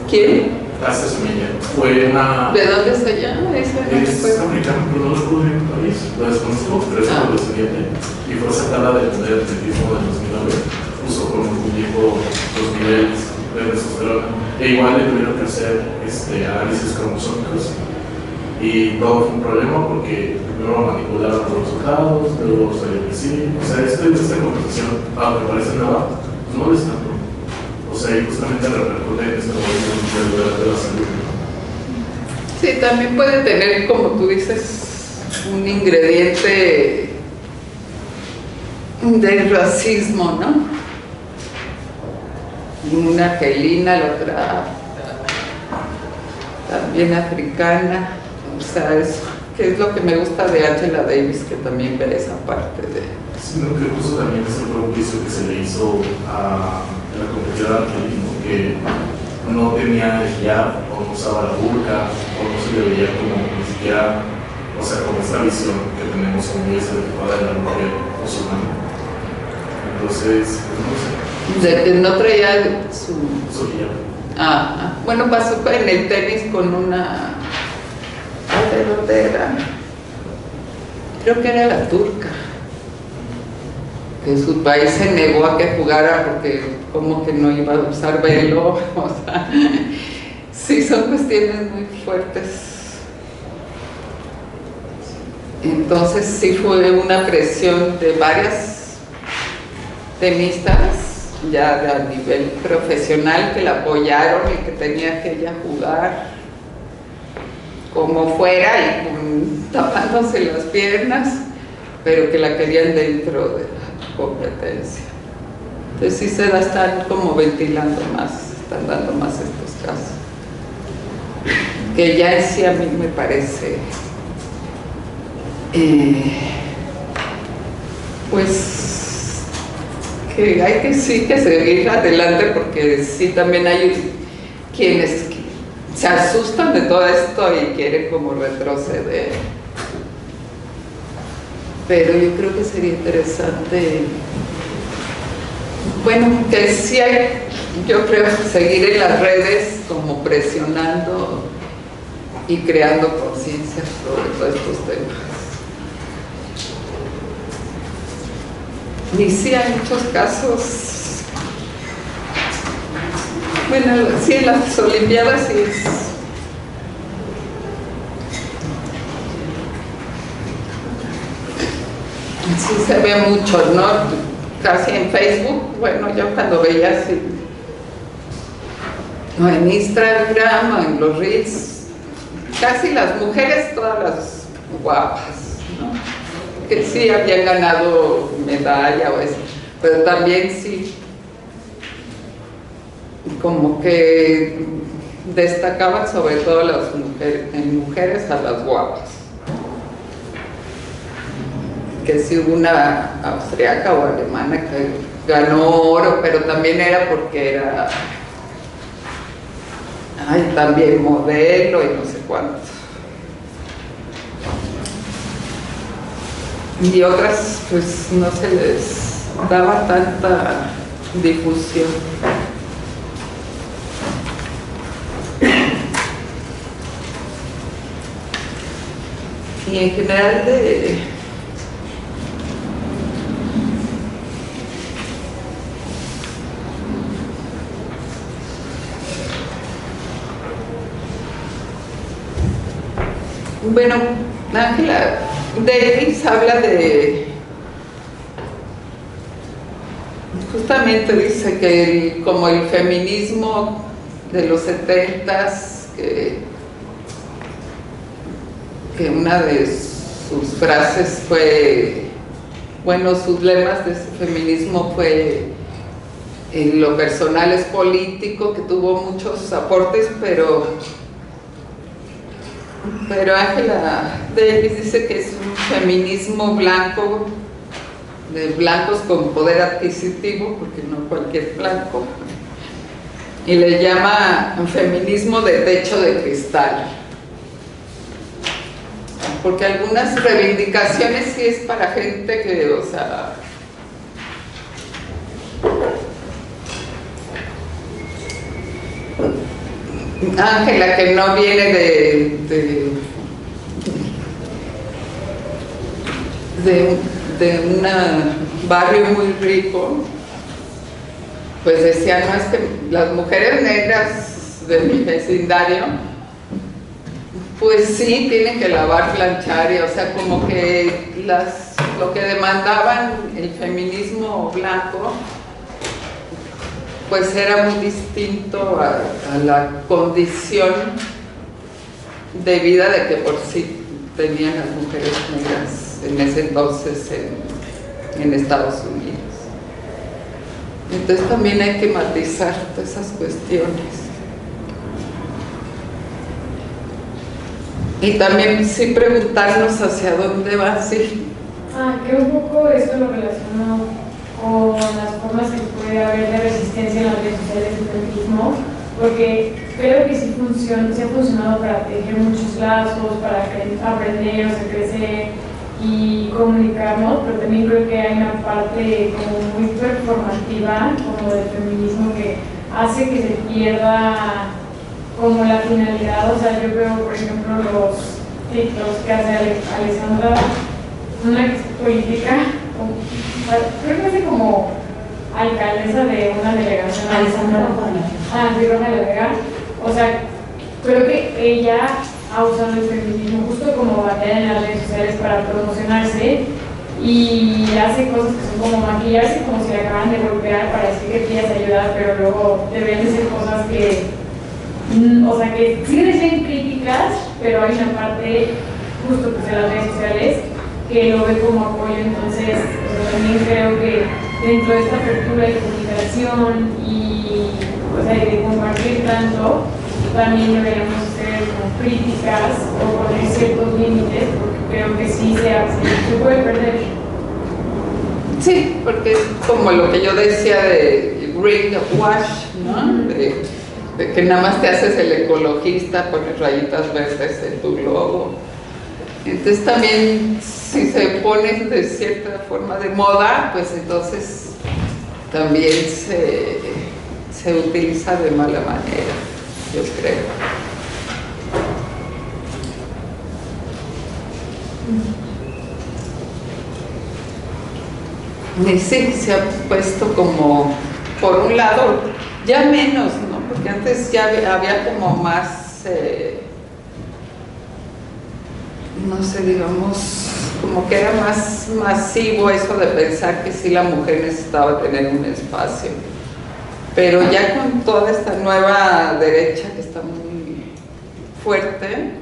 ¿Quién? Caster Semenya. Fue una. ¿De dónde es ella? Es africana, pero no lo puedo ver en el país. Lo desconozco, pero es afrodescendiente. Y fue sacada del Mundial de Atletismo del 2009, justo por no cumplir los niveles de testosterona. E igual le tuvieron que hacer análisis cromosómicos. Y todo fue un problema porque primero manipularon los resultados, luego salió que sí. O sea, esta conversación, aunque parece nueva, pues no lo es tanto. O sea, y justamente repercute en este momento de la salud. Sí, también puede tener, como tú dices, un ingrediente de racismo, ¿no? Una argelina, la otra también africana. O sea, que es lo que me gusta de Angela Davis, que también ve esa parte de... Sino que justo también ese fue un juicio que se le hizo a la competidora argelina, que no tenía el hijab, o no usaba la burka, o no se le veía como ni siquiera, o sea, como esta visión que tenemos como muy estereotipada de la mujer musulmana. Entonces, no sé. No traía su hijab. Bueno, pasó en el tenis con una... ¿De dónde era? Creo que era la turca, que su país se negó a que jugara porque como que no iba a usar velo. O sea, sí, son cuestiones muy fuertes. Entonces sí fue una presión de varias tenistas ya a nivel profesional que la apoyaron y que tenía que ella jugar como fuera y tapándose las piernas, pero que la querían dentro de la competencia. Entonces sí se la están como ventilando más, están dando más estos casos. Que ya en sí a mí me parece, pues, que hay que sí que seguir adelante porque sí también hay quienes se asustan de todo esto y quieren como retroceder. pero yo creo que sería interesante, bueno, que sí hay, yo creo, seguir en las redes como presionando y creando conciencia sobre todos estos temas. Y sí hay muchos casos, bueno, sí en las Olimpiadas sí es. Sí se ve mucho, ¿no? Casi en Facebook, bueno, yo cuando veía así, o en Instagram o en los Reels, casi las mujeres, todas las guapas, ¿no? Que sí habían ganado medalla o eso, pero también sí, como que destacaban sobre todo las mujeres, en mujeres a las guapas. Que sí hubo una austriaca o alemana que ganó oro, pero también era porque era también modelo y no sé cuánto. Y otras pues no se les daba tanta difusión. Y en general bueno, Angela Davis habla justamente dice que como el feminismo de los 70s, que una de sus frases fue, bueno, sus lemas de ese feminismo fue: en lo personal es político, que tuvo muchos aportes, pero Angela Davis dice que es un feminismo blanco, de blancos con poder adquisitivo, porque no cualquier blanco, y le llama un feminismo de techo de cristal, porque algunas reivindicaciones sí es para gente que, o sea, Ángela, que no viene de un barrio muy rico, pues decía, no, es que las mujeres negras de mi vecindario, pues sí, tienen que lavar, planchar, y, o sea, como que lo que demandaban el feminismo blanco, pues era muy distinto a la condición de vida de que por sí tenían las mujeres negras en ese entonces en Estados Unidos. Entonces también hay que matizar todas esas cuestiones. Y también sí preguntarnos hacia dónde va, sí. Creo un poco esto lo relaciono con las formas que puede haber de resistencia en las redes sociales del feminismo, porque creo que sí ha funcionado para tejer muchos lazos, para aprender, o sea, crecer y comunicarnos, pero también creo que hay una parte como muy performativa como del feminismo que hace que se pierda como la finalidad. O sea, yo veo, por ejemplo, los TikToks que hace Alessandra, una que es política, creo que es como alcaldesa de una delegación. Alessandra Roja Legal. O sea, creo que ella ha usado el feminismo justo como bandera en las redes sociales para promocionarse, y hace cosas que son como maquillarse como si le acaban de golpear para decir que pidas ayuda, pero luego deberían de ser cosas que, o sea, que sí reciben críticas, pero hay una parte justo pues, de las redes sociales que lo ve como apoyo. Entonces, o sea, también creo que dentro de esta apertura de comunicación y, o sea, de compartir tanto, también deberíamos ser como críticas o poner ciertos límites, porque creo que sí se puede perder. Sí, porque es como lo que yo decía de greenwash, ¿no? De que nada más te haces el ecologista, pones rayitas verdes en tu logo. Entonces también si se pone de cierta forma de moda, pues entonces también se utiliza de mala manera, yo creo. Y sí, se ha puesto como, por un lado, ya menos, ¿no? Porque antes ya había como más, no sé, digamos, como que era más masivo eso de pensar que sí la mujer necesitaba tener un espacio. Pero ya con toda esta nueva derecha que está muy fuerte,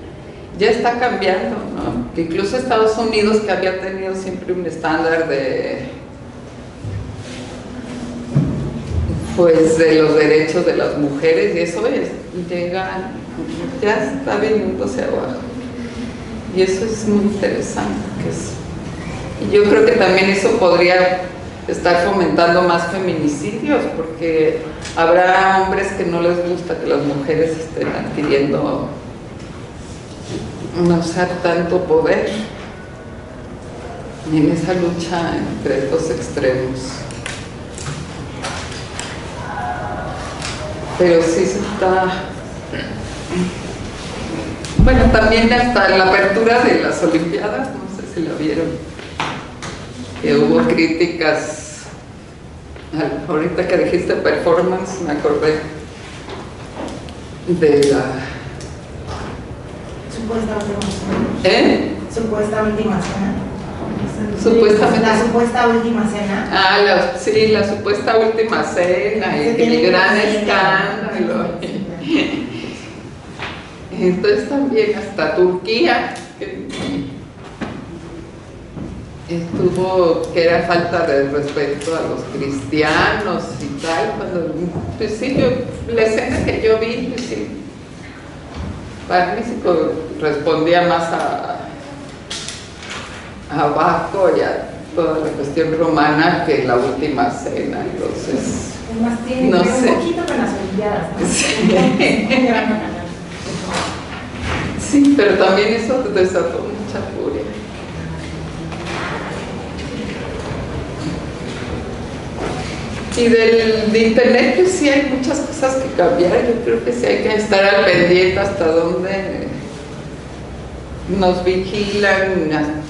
ya está cambiando, ¿no? Que incluso Estados Unidos, que había tenido siempre un estándar de los derechos de las mujeres, y eso ya está viniéndose abajo. Y eso es muy interesante. Y yo creo que también eso podría estar fomentando más feminicidios, porque habrá hombres que no les gusta que las mujeres estén adquiriendo, no usar tanto poder en esa lucha entre dos extremos. Pero sí se está... Bueno, también hasta la apertura de las Olimpiadas, no sé si la vieron, que hubo críticas. Ahorita que dijiste performance, me acordé de la... Supuesta última cena. Supuesta última cena. Supuestamente. La supuesta última cena. Sí, la supuesta última cena y el gran escándalo. Entonces también hasta Turquía, que que era falta de respeto a los cristianos y tal, cuando pues sí, la escena que yo vi, pues sí, para mí sí respondía más a Baco y a toda la cuestión romana que la última cena, entonces no sé. Un poquito con las Olimpiadas, ¿no? Sí, pero también eso desató mucha furia. Y de internet, pues sí hay muchas cosas que cambiar. Yo creo que sí hay que estar al pendiente hasta dónde nos vigilan,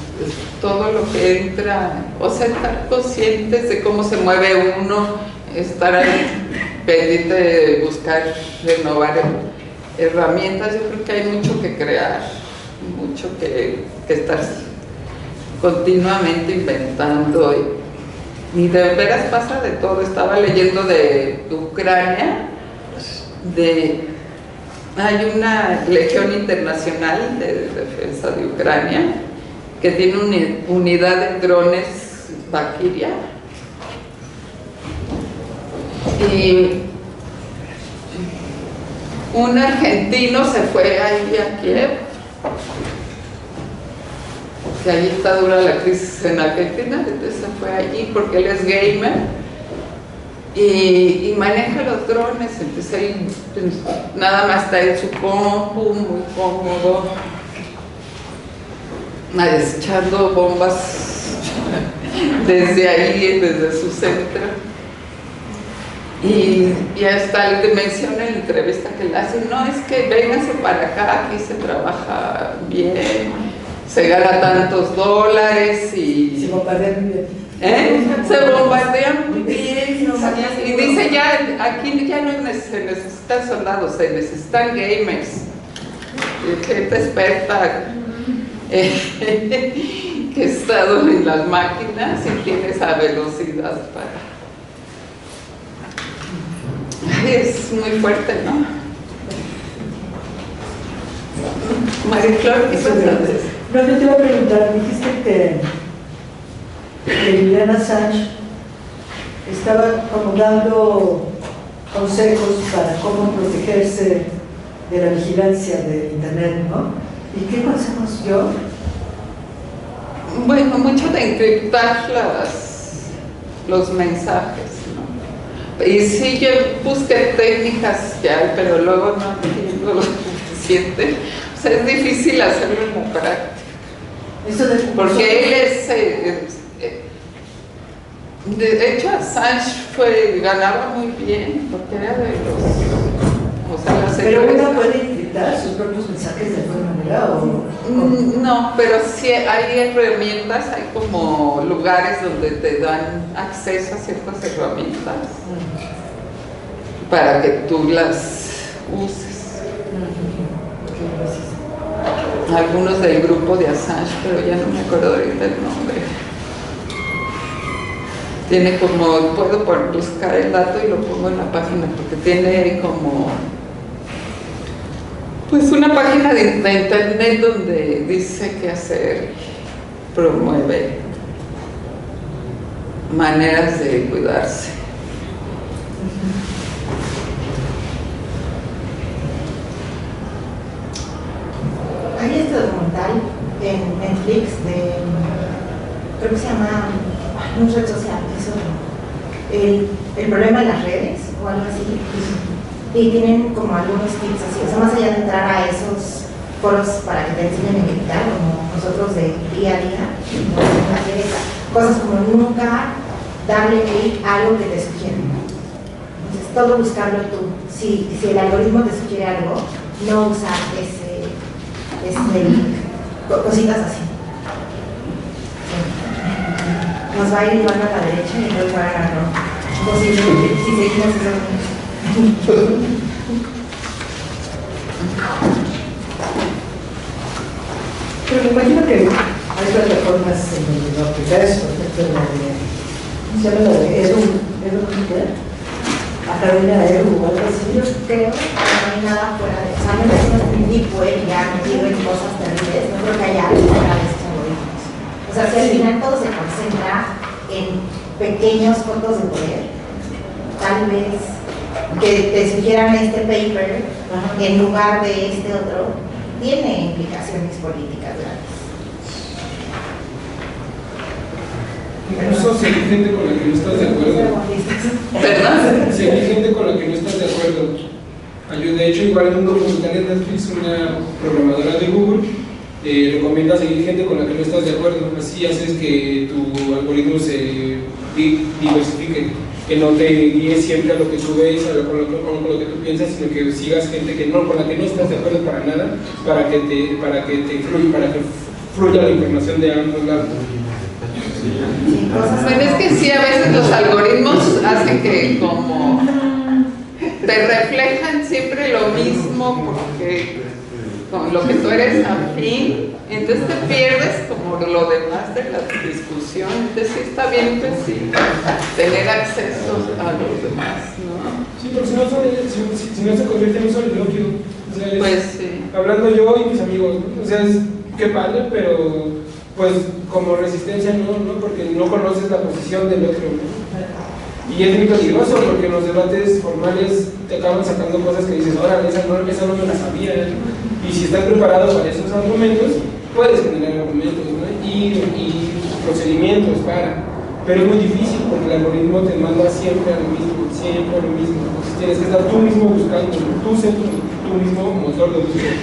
todo lo que entra, o sea, estar conscientes de cómo se mueve uno, estar ahí pendiente de buscar, renovar herramientas. Yo creo que hay mucho que crear, mucho que estar continuamente inventando. Y de veras pasa de todo. Estaba leyendo de Ucrania, hay una Legión Internacional de Defensa de Ucrania que tiene una unidad de drones Valkyria, y un argentino se fue ahí a Kiev, que allí está dura la crisis en Argentina, entonces se fue allí porque él es gamer y maneja los drones. Entonces él pues, nada más está en su compu, muy cómodo, echando bombas desde ahí, desde su centro. Y hasta le menciona en la entrevista que le hacen, no, es que vénganse para acá, aquí se trabaja bien, se gana tantos dólares y... Se bombardean muy bien. Se bombardean muy bien. Y dice, ya, aquí ya no se necesitan soldados, se necesitan gamers, gente experta que ha estado en las máquinas y tiene esa velocidad para... Es muy fuerte, ¿no? Mariclor, ¿qué pasa? No, yo te iba a preguntar, dijiste que Julian Assange estaba como dando consejos para cómo protegerse de la vigilancia de Internet, ¿no? ¿Y qué consejos dio? Bueno, mucho de encriptar los mensajes, ¿no? Y sí, yo busqué técnicas que hay, pero luego no entiendo lo suficiente. O sea, es difícil hacerlo en la práctica. Porque él es... de hecho, Assange ganaba muy bien, porque era de los... O sea, las ¿Pero uno puede encriptar sus propios mensajes de alguna manera o...? No, pero sí hay herramientas, hay como lugares donde te dan acceso a ciertas herramientas para que tú las uses. Algunos del grupo de Assange, pero ya no me acuerdo ahorita el nombre. Tiene como, puedo buscar el dato y lo pongo en la página, porque tiene como, pues una página de internet donde dice qué hacer, promueve maneras de cuidarse. Hay este documental en Netflix creo que se llama, no red social, el problema de las redes o algo así, y tienen como algunos tips así, o sea, más allá de entrar a esos foros para que te enseñen a editar, como nosotros de día a día, hacer cosas como nunca darle clic a algo que te sugiere. Entonces, todo buscarlo tú. Si el algoritmo te sugiere algo, no usar ese link, cositas así. Nos va a ir Iván a la derecha y luego va a la roja. Posiblemente, si seguimos eso. Pero me imagino que hay plataformas en donde lo aplicas, por ejemplo, se llama la de Edu, Academia Edu o algo así. Yo creo que no hay nada fuera de eso. A menos que no esté en deep web ya metido en cosas terribles, no creo que haya algo fuera de estos algoritmos. O sea, si al final todo se concentra en pequeños puntos de poder, tal vez que te sugieran este paper en lugar de este otro, tiene implicaciones políticas grandes. Incluso si hay gente con la que no estás de acuerdo. ¿Verdad? Si hay gente con la que no estás de acuerdo. De hecho, igual en un documental en Netflix, una programadora de Google recomienda seguir gente con la que no estás de acuerdo. Así haces que tu algoritmo se diversifique, que no te guíe siempre a lo que tú ves, con lo que tú piensas, sino que sigas gente con la que no estás de acuerdo para nada, para que fluya la información de ambos lados. Bueno, es que sí, a veces los algoritmos hacen que como te reflejan siempre lo mismo porque con lo que tú eres afín, entonces te pierdes como lo demás de la discusión. Entonces sí está bien, pues sí, tener acceso a los demás, ¿no? Sí, pero si no se convierte en un soliloquio, o sea, pues sí. Hablando yo y mis amigos, ¿no? O sea, es que padre, pero pues como resistencia no, porque no conoces la posición del otro, ¿no? Y es muy peligroso porque en los debates formales te acaban sacando cosas que dices, ahora esa no me la sabía, y si estás preparado para esos argumentos, puedes generar argumentos, ¿no? y procedimientos pero es muy difícil porque el algoritmo te manda siempre a lo mismo, entonces tienes que estar tú mismo buscando, tú ser tú mismo motor de búsqueda.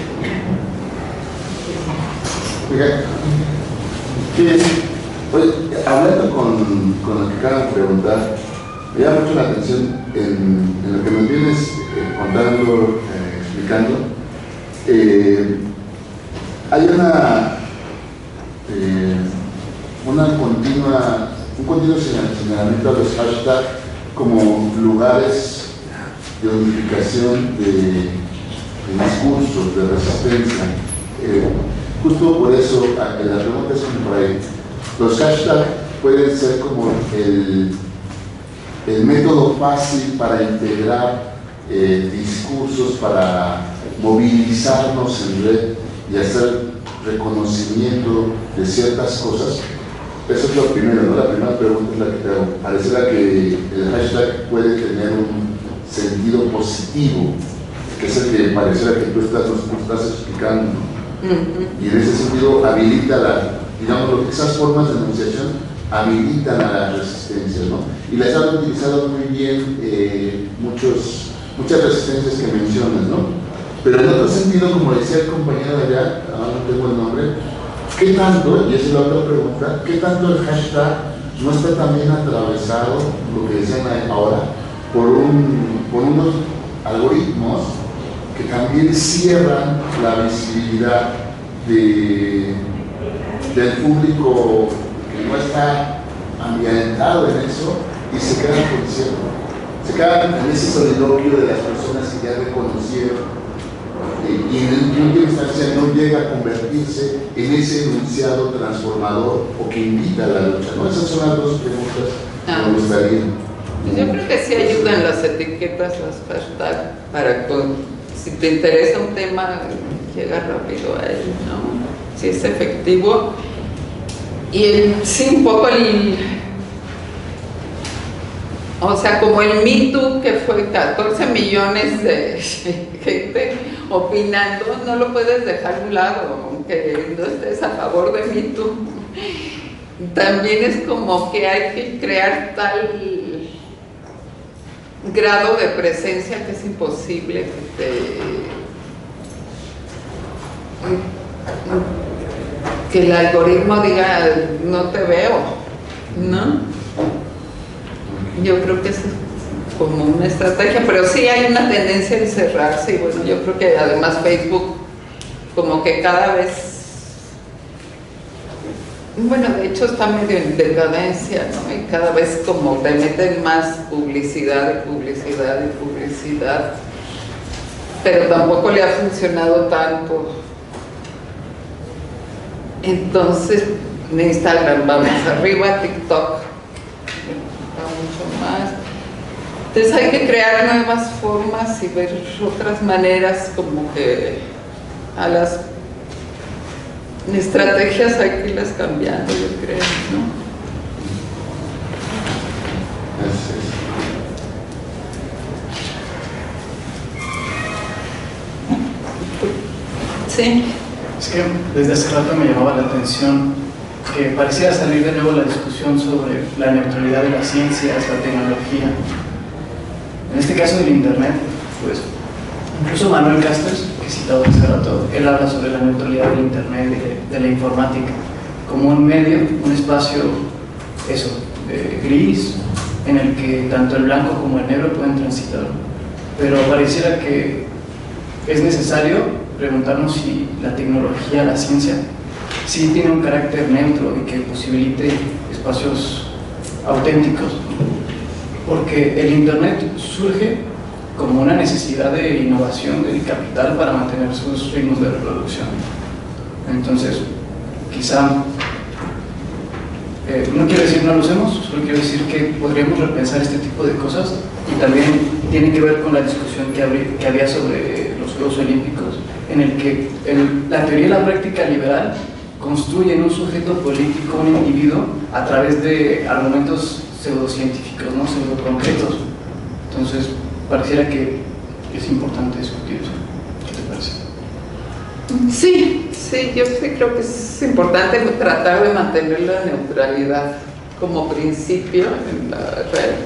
Oye, hablando con lo que acaban de preguntar, me llama mucho la atención en lo que nos vienes contando, explicando. Hay un continuo señalamiento a los hashtags como lugares de unificación de discursos, de resistencia. Justo por eso, la pregunta es como por ahí. Los hashtags pueden ser como el método fácil para integrar discursos, para movilizarnos en red y hacer reconocimiento de ciertas cosas. Eso es lo primero, ¿no? La primera pregunta es la que te hago. Pareciera que el hashtag puede tener un sentido positivo, que es el que pareciera que tú estás explicando, ¿no? Y en ese sentido habilita esas formas de enunciación habilitan a las resistencias, ¿no? Y las han utilizado muy bien muchas resistencias que mencionas, ¿no? Pero en otro sentido, como decía el compañero de allá, ahora no tengo el nombre, ¿qué tanto, y esa es la otra pregunta, qué tanto el hashtag no está también atravesado, lo que decían ahora, por unos algoritmos que también cierran la visibilidad del público que no está ambientado en eso y se quedan con cierto? Se quedan en ese soliloquio de las personas que ya reconocieron y en última instancia no llega a convertirse en ese enunciado transformador o que invita a la lucha, ¿no? Esas son las dos preguntas que me gustaría. Yo creo que sí ayudan las etiquetas, las hashtags, para que si te interesa un tema, llega rápido a él, ¿no? Si es efectivo. Y sí, un poco o sea, como el Me Too, que fue 14 millones de gente opinando, no lo puedes dejar a un lado, aunque no estés a favor de Me Too. También es como que hay que crear tal grado de presencia que es imposible que el algoritmo diga no te veo, ¿no? Yo creo que es como una estrategia, pero sí hay una tendencia a encerrarse y bueno, yo creo que además Facebook como que cada vez, bueno, de hecho está medio en decadencia, ¿no? Y cada vez como te meten más publicidad y publicidad y publicidad, pero tampoco le ha funcionado tanto. Entonces, en Instagram vamos arriba, TikTok mucho más. Entonces hay que crear nuevas formas y ver otras maneras, como que a las estrategias hay que irlas cambiando, yo creo, ¿no? Sí. Es que desde hace rato me llamaba la atención que pareciera salir de nuevo la discusión sobre la neutralidad de las ciencias, la tecnología. En este caso del Internet, pues incluso Manuel Castells, que he citado hace rato, él habla sobre la neutralidad del Internet, de la informática, como un medio, un espacio, gris, en el que tanto el blanco como el negro pueden transitar. Pero pareciera que es necesario preguntarnos si la tecnología, la ciencia, sí tiene un carácter neutro y que posibilite espacios auténticos, porque el Internet surge como una necesidad de innovación del capital para mantener sus ritmos de reproducción. Entonces, quizá, no quiero decir no lo usemos, solo quiero decir que podríamos repensar este tipo de cosas, y también tiene que ver con la discusión que había sobre los Juegos Olímpicos, en el que la teoría y la práctica liberal construyen un sujeto político, un individuo, a través de argumentos pseudocientíficos, ¿no? Pseudoconcretos. Entonces, pareciera que es importante discutir eso. ¿Qué te parece? Sí, yo sí creo que es importante tratar de mantener la neutralidad como principio en la red,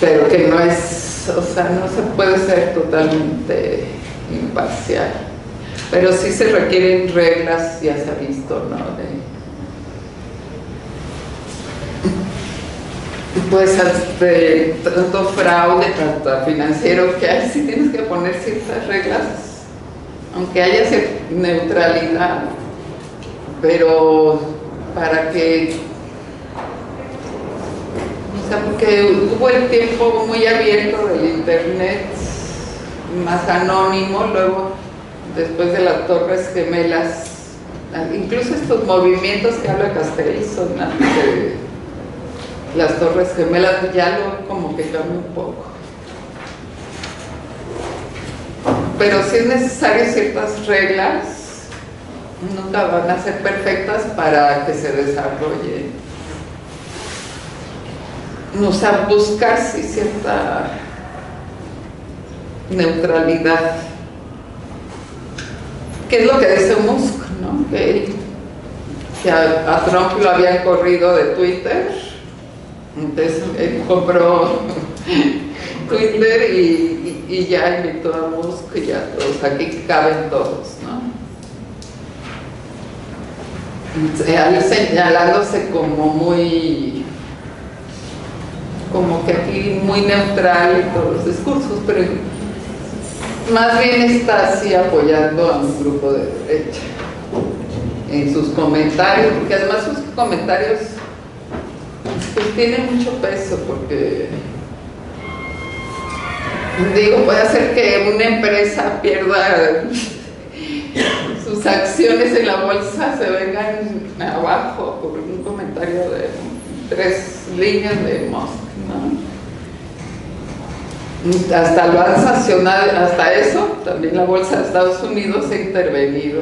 pero que no es, o sea, no se puede ser totalmente imparcial. Pero sí se requieren reglas, ya se ha visto, ¿no? Pues tanto fraude, tanto financiero que hay, sí tienes que poner ciertas reglas, aunque haya neutralidad, pero para que, o sea, porque hubo el tiempo muy abierto del Internet, más anónimo, luego después de las Torres Gemelas, incluso estos movimientos que habla Castells son antes de las Torres Gemelas, ya lo como que cambia un poco. Pero sí es necesario ciertas reglas, nunca van a ser perfectas para que se desarrolle. O sea, buscar sí cierta neutralidad. ¿Qué es lo que dice Musk, no? Que a Trump lo habían corrido de Twitter, entonces él compró Twitter y ya invitó a Musk y ya todos, aquí caben todos, ¿no? señalándose como muy, como que aquí muy neutral en todos los discursos, pero más bien está así apoyando a un grupo de derecha en sus comentarios, porque además sus comentarios pues tienen mucho peso, porque digo, puede hacer que una empresa pierda sus acciones en la bolsa, se vengan abajo por un comentario de 3 líneas de Musk, ¿no? Hasta lo han sancionado, hasta eso, también la bolsa de Estados Unidos ha intervenido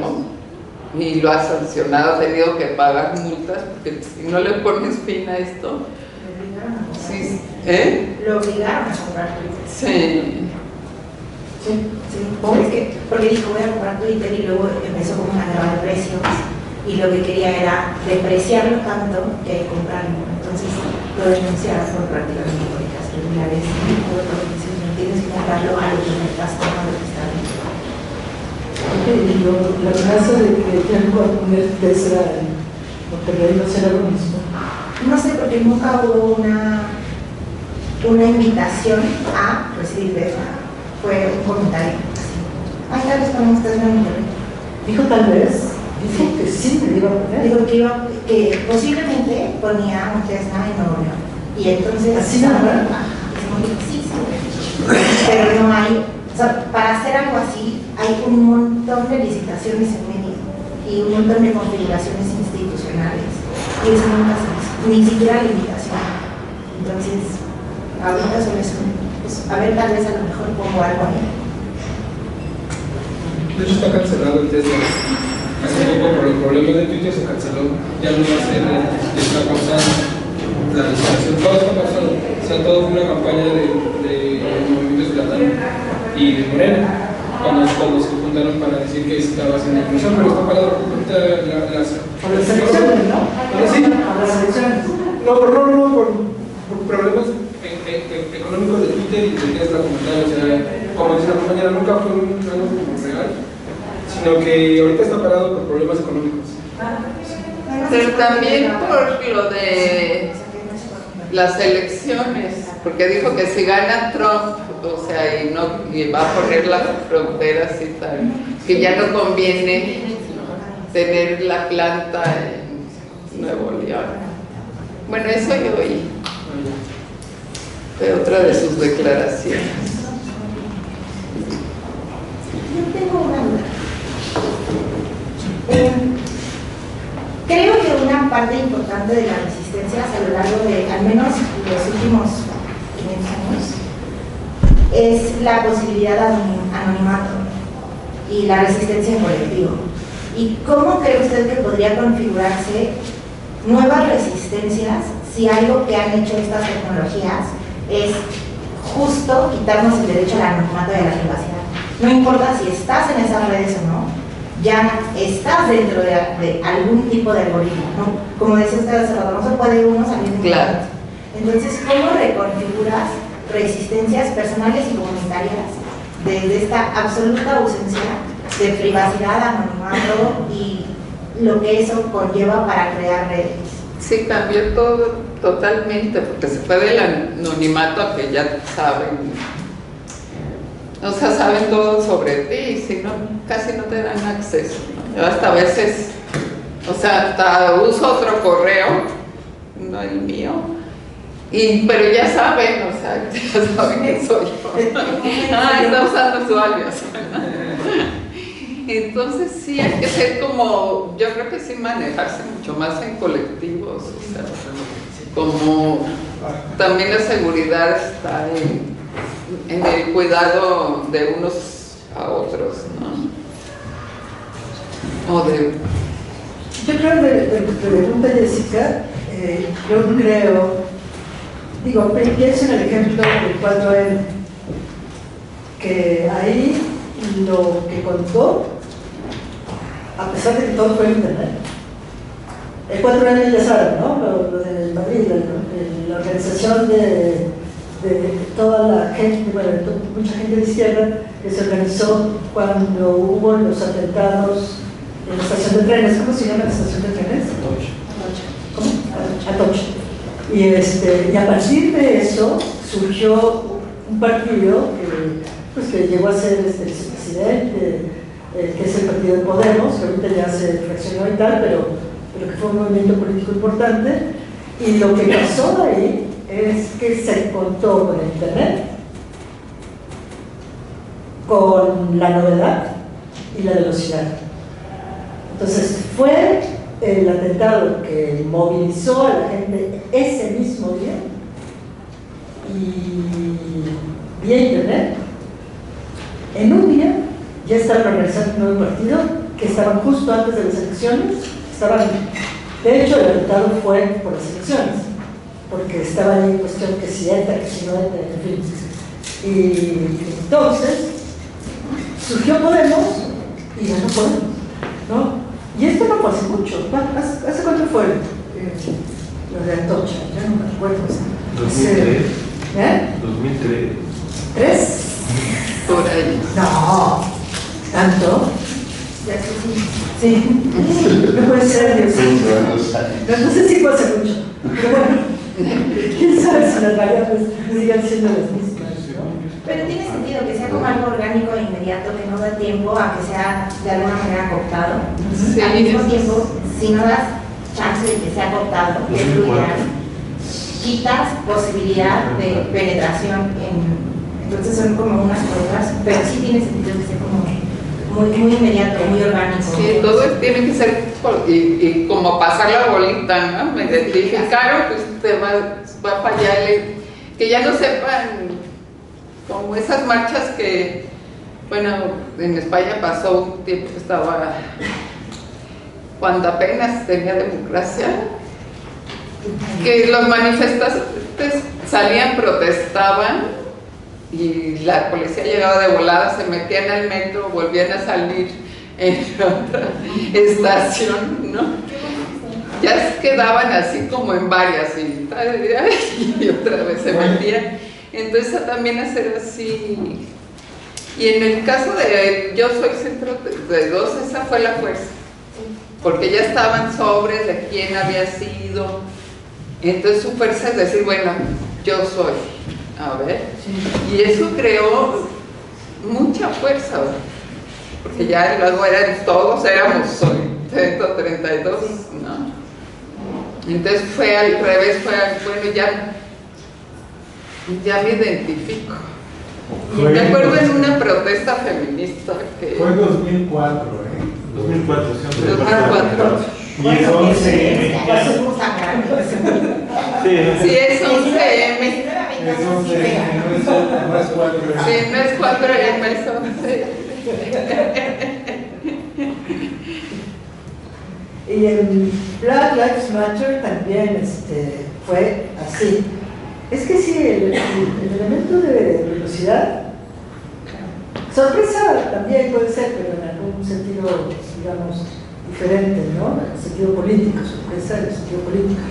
y lo ha sancionado, ha tenido que pagar multas, porque si no le pones fin a esto, sí, lo obligaron a comprar Twitter. Sí. Porque dijo voy a comprar Twitter y luego empezó como una guerra de precios y lo que quería era depreciarlo tanto que hay que comprarlo. Entonces lo denunciaron por prácticamente públicas regulares y todo lo que dice, no tienes que comprarlo a lo que me estás tomando que está bien. Y la amenaza de que ya no va a poner Tesla en Monterrey no será lo mismo. No sé, porque nunca hubo una invitación a recibir Tesla. Fue un comentario así. Ay, tal vez ponemos Tesla en Monterrey. Dijo tal vez, dijo que sí me iba a poner. Dijo que posiblemente ponía un Tesla en Nuevo León. Y entonces. ¿Así nada? Sí. Pero no hay. O sea, para hacer algo así hay un montón de licitaciones en medio y un montón de configuraciones institucionales. Y eso nunca se hizo, ni siquiera la invitación. Entonces, ahorita solo es pues, a ver, tal vez a lo mejor pongo algo ahí. De hecho está cancelado el Tesla. Hace poco por los problemas de Twitter se canceló. Ya no va a ser, está pausado la licitación. Todo está pausado. O sea, todo fue una campaña de movimientos ciudadanos y de Morena. Cuando se juntaron para decir que estaba haciendo inclusión, pero está parado ahorita las elecciones, ¿no? Sí. A las elecciones. No, por problemas económicos de Twitter y de Tesla como tal. O sea, como dice la compañera, nunca fue algo real, sino que ahorita está parado por problemas económicos. Pero también por lo de las elecciones, porque dijo que si gana Trump, o sea, y va a poner las fronteras y tal, que ya no conviene tener la planta en Nuevo León. Bueno, eso yo oí de otra de sus declaraciones. Yo tengo una duda. Creo que una parte importante de las resistencias a lo largo de al menos los últimos 500 años es la posibilidad de anonimato y la resistencia en colectivo. ¿Y cómo cree usted que podría configurarse nuevas resistencias si algo que han hecho estas tecnologías es justo quitarnos el derecho al anonimato y a la privacidad? No importa si estás en esas redes o no, ya estás dentro de algún tipo de algoritmo, ¿no? Como decía usted hace rato, no se puede uno salir de claro. Entonces, ¿cómo reconfiguras resistencias personales y comunitarias desde esta absoluta ausencia de privacidad, anonimato y lo que eso conlleva para crear redes? Sí, cambió todo totalmente, porque se fue del anonimato a que ya saben, o sea, saben todo sobre ti y si no, casi no te dan acceso, ¿no? Yo hasta a veces, o sea, hasta uso otro correo, no el mío, pero ya saben, o sea, ya saben que soy yo. Está usando su alias. Entonces sí, hay que ser como, yo creo que sí manejarse mucho más en colectivos, o sea, como también la seguridad está en el cuidado de unos a otros, ¿no? Yo creo que te pregunta Jessica, yo creo, digo, pienso en el ejemplo del 4N, que ahí lo que contó, a pesar de que todo fue internet, el 4N ya saben, ¿no? Lo de Madrid, la organización de toda la gente, bueno, mucha gente de izquierda que se organizó cuando hubo los atentados en la estación de trenes. ¿Cómo se llama la estación de trenes? ¿Cómo? Atocha. Y a partir de eso surgió un partido que llegó a ser el vicepresidente, que es el partido de Podemos, que ahorita ya se fraccionó y tal, pero que fue un movimiento político importante. Y lo que pasó ahí es que se contó con el Internet, con la novedad y la velocidad. Entonces fue el atentado que movilizó a la gente ese mismo día, y vía Internet, en un día ya estaban organizando un nuevo partido, que estaban justo antes de las elecciones. De hecho, el atentado fue por las elecciones, porque estaba ahí en cuestión que si entra, que si no entra, en fin. Y entonces surgió Podemos y ganó Podemos, ¿no? Y esto no fue hace mucho. ¿Hace cuánto fue lo de Atocha? Ya no me acuerdo. 2003. ¿Eh? 2003. ¿3? Por ahí. No, ¿tanto? Sí. No puede ser, Dios mío. No sé si fue hace mucho. Pero bueno, quién sabe si las variables sigan siendo las mismas, ¿no? Pero tiene sentido que sea como algo orgánico e inmediato, que no da tiempo a que sea de alguna manera cooptado. Sí, al mismo tiempo, si no das chance de que sea cooptado, que es lo ideal, quitas posibilidad de penetración entonces son como unas cosas, pero sí tiene sentido que sea como muy inmediato, muy orgánico. Sí, todo tiene que ser y como pasar la bolita, ¿no? Me identificaron, pues te va a fallarle, que ya no sepan, como esas marchas que, bueno, en España pasó un tiempo que estaba, cuando apenas tenía democracia, que los manifestantes salían, protestaban, y la policía llegaba de volada, se metían al metro, volvían a salir en otra estación, ¿no? Ya quedaban así como en varias y otra vez se metían. Entonces también hacer así. Y en el caso de Yo Soy Centro de Dos, esa fue la fuerza, porque ya estaban sobres de quién había sido. Entonces su fuerza es decir, bueno, yo soy. A ver, y eso creó mucha fuerza, porque ya luego todos éramos 132, ¿no? Entonces fue al revés, bueno, ya me identifico. Y me acuerdo en una protesta feminista que... Fue en 2004, ¿eh? 2004, sí. 2004. Y es 11M. Sí, es 11M. Es 11M, no es 4M. Sí, no es 4M, es 11. Y en Black Lives Matter también fue así. Es que sí, el elemento de velocidad, sorpresa también puede ser, pero en algún sentido, digamos, diferente, ¿no? En el sentido político, sorpresa en el sentido político.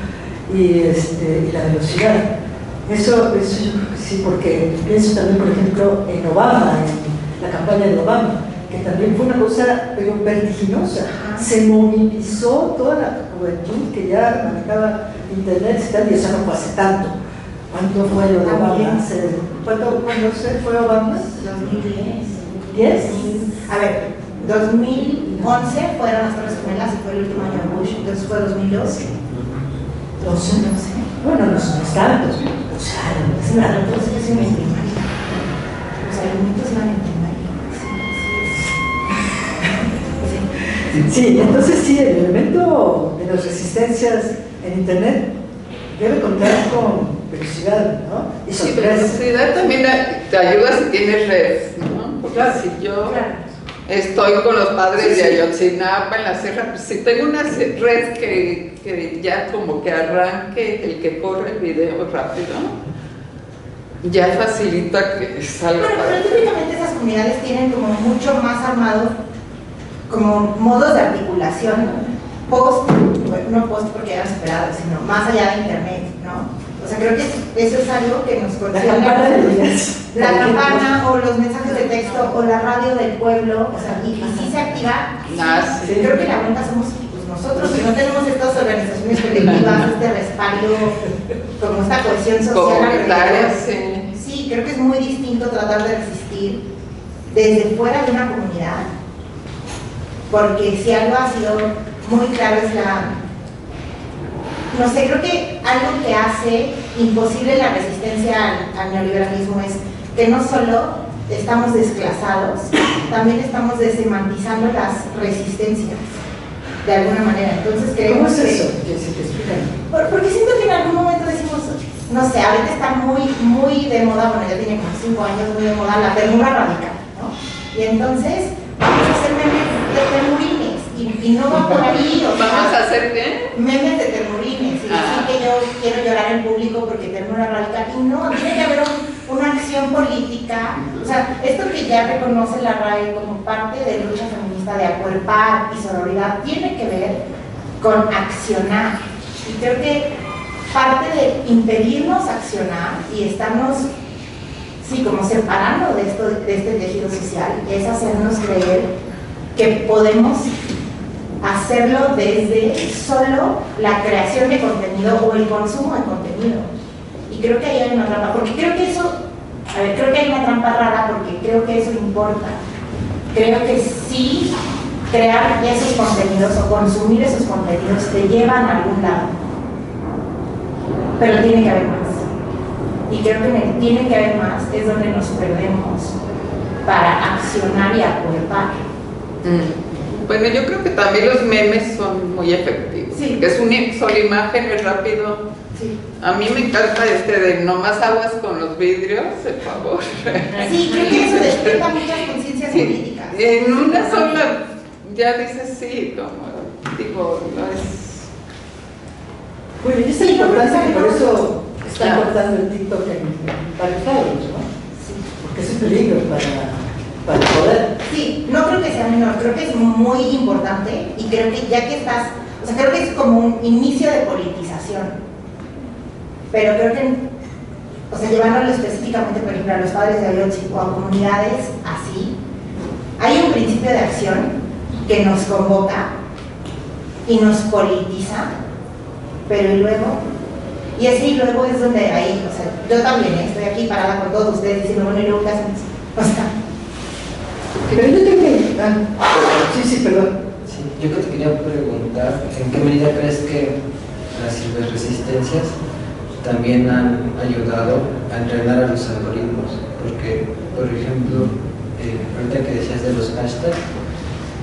Y la velocidad. Eso yo creo que sí, porque pienso también, por ejemplo, en Obama, en la campaña de Obama, que también fue una cosa pero vertiginosa. Se movilizó toda la juventud que ya manejaba internet y tal, y eso no fue hace tanto. ¿Cuánto fue lo de Obama? ¿Cuándo se fue Obama? 2010. ¿10? A ver, 2011 fueron las Torres Gemelas y fue el último año de Bush, entonces fue 2012. 12. Bueno, no es tanto. O sea, no es nada. Entonces yo soy mi primaria. Los argumentos iban en primaria. Sí, entonces sí, el elemento de las resistencias en internet debe contar con velocidad, ¿no? Y Sí, sorpresa. velocidad también te ayuda si tienes redes, ¿no? Porque si yo estoy con los padres de Ayotzinapa en la sierra, pues si tengo una red que ya como que arranque, el que corre el video rápido, ya facilita que salga. Pero típicamente esas comunidades tienen como mucho más armado, como modos de articulación, no post porque eran separados, sino más allá de internet, ¿no? O O sea, creo que eso es algo que nos La campana de días. la campana o los mensajes de texto o la radio del pueblo, o sea, y sí se activa. Sí. Creo que la bronca somos pues, nosotros, que no tenemos estas organizaciones colectivas, este respaldo, como esta cohesión social. Comunitaria, Sí, creo que es muy distinto tratar de resistir desde fuera de una comunidad, porque si algo ha sido muy claro es no sé, creo que algo que hace imposible la resistencia al neoliberalismo es que no solo estamos desclasados, también estamos desemantizando las resistencias de alguna manera. Entonces creemos ¿Cómo es eso? Porque siento que en algún momento decimos, no sé, ahorita está muy de moda, bueno, ya tiene como 5 años muy de moda la ternura radical, ¿no? Y entonces vamos a hacer memes de ternurines y no va por ahí. ¿Vamos a hacer qué? Memes de ternurines y decir que yo quiero llorar en público porque ternura radical. Y no, tiene que haber una acción política. O sea, esto que ya reconoce la RAE como parte de lucha feminista de acuerpar y sororidad tiene que ver con accionar. Y creo que parte de impedirnos accionar y estarnos, sí, como separando de este tejido social, es hacernos creer que podemos hacerlo desde solo la creación de contenido o el consumo de contenido. Y creo que ahí hay una trampa, porque creo que eso, creo que hay una trampa rara porque creo que eso importa. Creo que sí, crear esos contenidos o consumir esos contenidos te llevan a algún lado. Pero tiene que haber más. Y creo que en el tiene que haber más es donde nos perdemos para accionar y acuerpar. Bueno, yo creo que también los memes son muy efectivos. Sí. Que es una sola imagen, es rápido. Sí. A mí me encanta de nomás aguas con los vidrios, por favor. Sí, creo que eso despierta muchas conciencias políticas. En una sola, ya dices sí, como digo, no es. Bueno, y es importante que por eso están cortando el TikTok en varios lados, ¿no? Sí. Porque es un peligro para el poder. Sí, no creo que sea menor, creo que es muy importante y creo que ya que estás, o sea, creo que es como un inicio de politización, pero creo que, o sea, llevándolo específicamente, por ejemplo, a los padres de Ayotzi o a comunidades así, hay un principio de acción que nos convoca y nos politiza, pero y luego, y ese y luego es donde ahí, o sea, yo también estoy aquí parada con todos ustedes diciendo, bueno, y luego qué hacemos, o sea. Pero yo tengo que... sí, perdón. Sí, yo te quería preguntar, ¿en qué medida crees que las ciberresistencias también han ayudado a entrenar a los algoritmos? Porque, por ejemplo, ahorita que decías de los hashtags,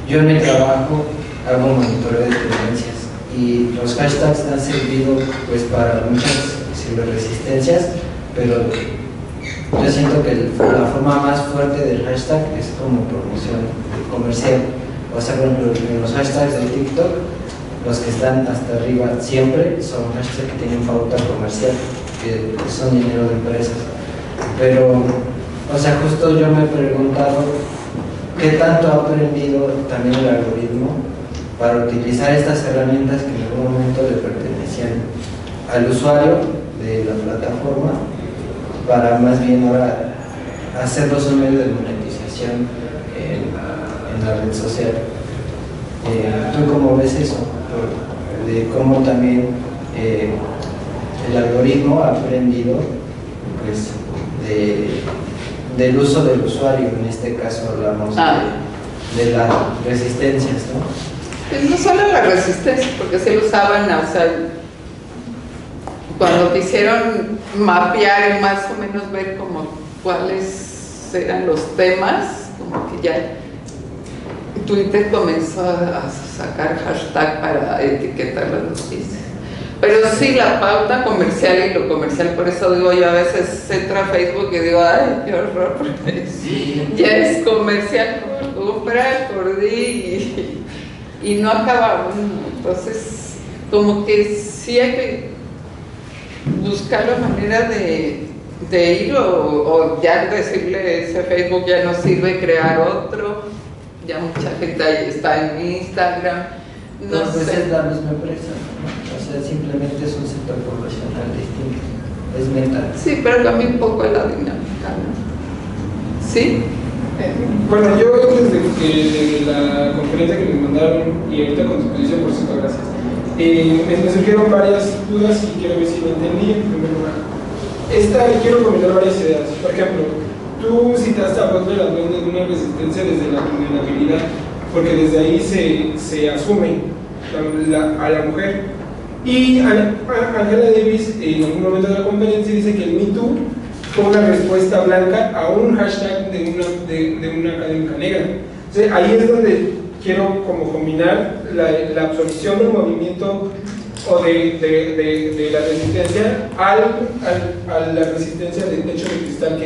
yo en mi trabajo hago monitoreo de tendencias y los hashtags han servido pues para muchas ciberresistencias, pero yo siento que la forma más fuerte del hashtag es como promoción comercial. O sea, por ejemplo, en los hashtags de TikTok, los que están hasta arriba siempre son hashtags que tienen pauta comercial, que son dinero de empresas. Pero, o sea, justo yo me he preguntado qué tanto ha aprendido también el algoritmo para utilizar estas herramientas que en algún momento le pertenecían al usuario de la plataforma, para más bien ahora hacerlos un medio de monetización en la red social. ¿Tú cómo ves eso? De cómo también el algoritmo ha aprendido pues, del uso del usuario, en este caso hablamos de las resistencias, ¿no? Pues no solo la resistencia, porque se lo usaban, o sea, cuando quisieron mapear y más o menos ver como cuáles eran los temas, como que ya Twitter comenzó a sacar hashtag para etiquetar las noticias. Pero sí, la pauta comercial y lo comercial, por eso digo yo a veces entro a Facebook y digo, ay, qué horror, porque ya es comercial por comprar, por di y no acaba uno. Entonces, como que sí hay que buscar la manera de ir o ya decirle ese Facebook ya no sirve, crear otro. Ya mucha gente ahí está en Instagram. No pues sé. es la misma empresa, ¿no? O sea, simplemente es un sector profesional distinto. es mental. Sí, pero cambia un poco la dinámica, ¿no? ¿Sí? Bueno, yo desde que la conferencia que me mandaron y ahorita con tu exposición, por cierto, gracias, me surgieron varias dudas y quiero ver si lo entendí en primer lugar. Quiero comentar varias ideas. Por ejemplo, tú citaste a Butler hablando de una resistencia desde la vulnerabilidad, porque desde ahí se asume a la mujer. Y Angela Davis en algún momento de la conferencia dice que el Me Too fue una respuesta blanca a un hashtag de una académica negra. Entonces, ahí es donde quiero como combinar la absorción del movimiento o de la resistencia a la resistencia del techo de cristal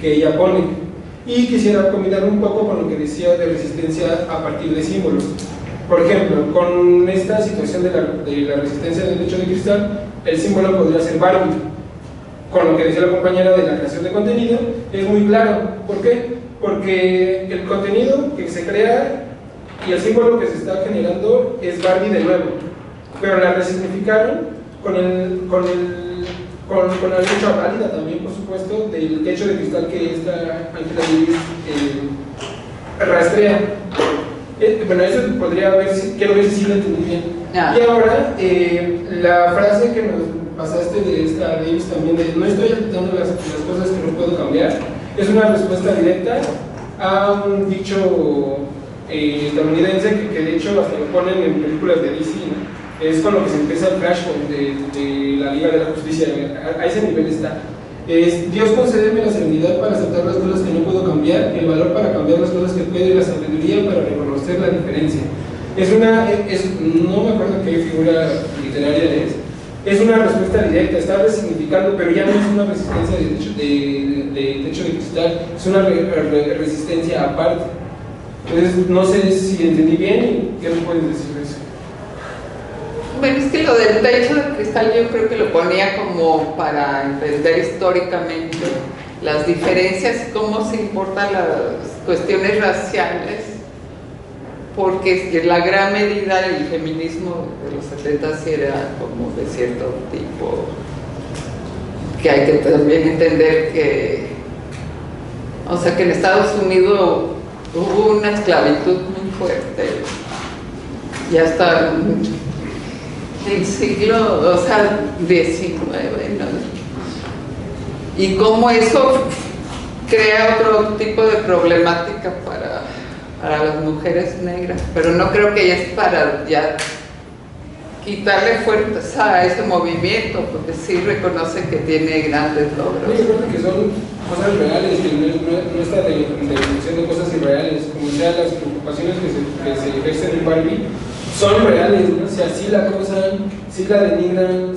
que ella pone. Y quisiera combinar un poco con lo que decía de resistencia a partir de símbolos. Por ejemplo, con esta situación de la resistencia del techo de cristal, el símbolo podría ser Barbie. Con lo que decía la compañera de la creación de contenido, es muy claro. ¿Por qué? Porque el contenido que se crea y el símbolo que se está generando es Barbie de nuevo, pero la resignificaron con la lucha válida también, por supuesto, del techo de cristal que esta Angela Davis rastrea. Bueno, eso podría ver, quiero ver si sí lo entendí bien. Y ahora, la frase que nos pasaste de esta Davis también, de no estoy aceptando las cosas que no puedo cambiar, es una respuesta directa a un dicho estadounidense que de hecho hasta lo ponen en películas de DC, ¿no? Es con lo que se empieza el Flashpoint de la Liga de la Justicia, a ese nivel está. Dios concédeme la serenidad para aceptar las cosas que no puedo cambiar, el valor para cambiar las cosas que puedo y la sabiduría para reconocer la diferencia. No me acuerdo qué figura literaria es una respuesta directa, está resignificando, pero ya no es una resistencia de techo de cristal, es una resistencia aparte. Entonces, no sé si entendí bien, ¿qué me puedes decir de eso? Bueno, es que lo del techo de cristal yo creo que lo ponía como para entender históricamente las diferencias y cómo se importan las cuestiones raciales, porque en la gran medida el feminismo de los 70 sí era como de cierto tipo, que hay que también entender que, o sea, que en Estados Unidos hubo una esclavitud muy fuerte y hasta el siglo, o sea, XIX, ¿no? Y cómo eso crea otro tipo de problemática para las mujeres negras, pero no creo que es para ya quitarle fuerza a ese movimiento, porque sí reconoce que tiene grandes logros. Yo creo que son cosas reales, que no está de definición de cosas irreales, como sea las preocupaciones que se ejercen en Barbie, son reales, ¿no? O sea, sí la acosan, sí la denigran,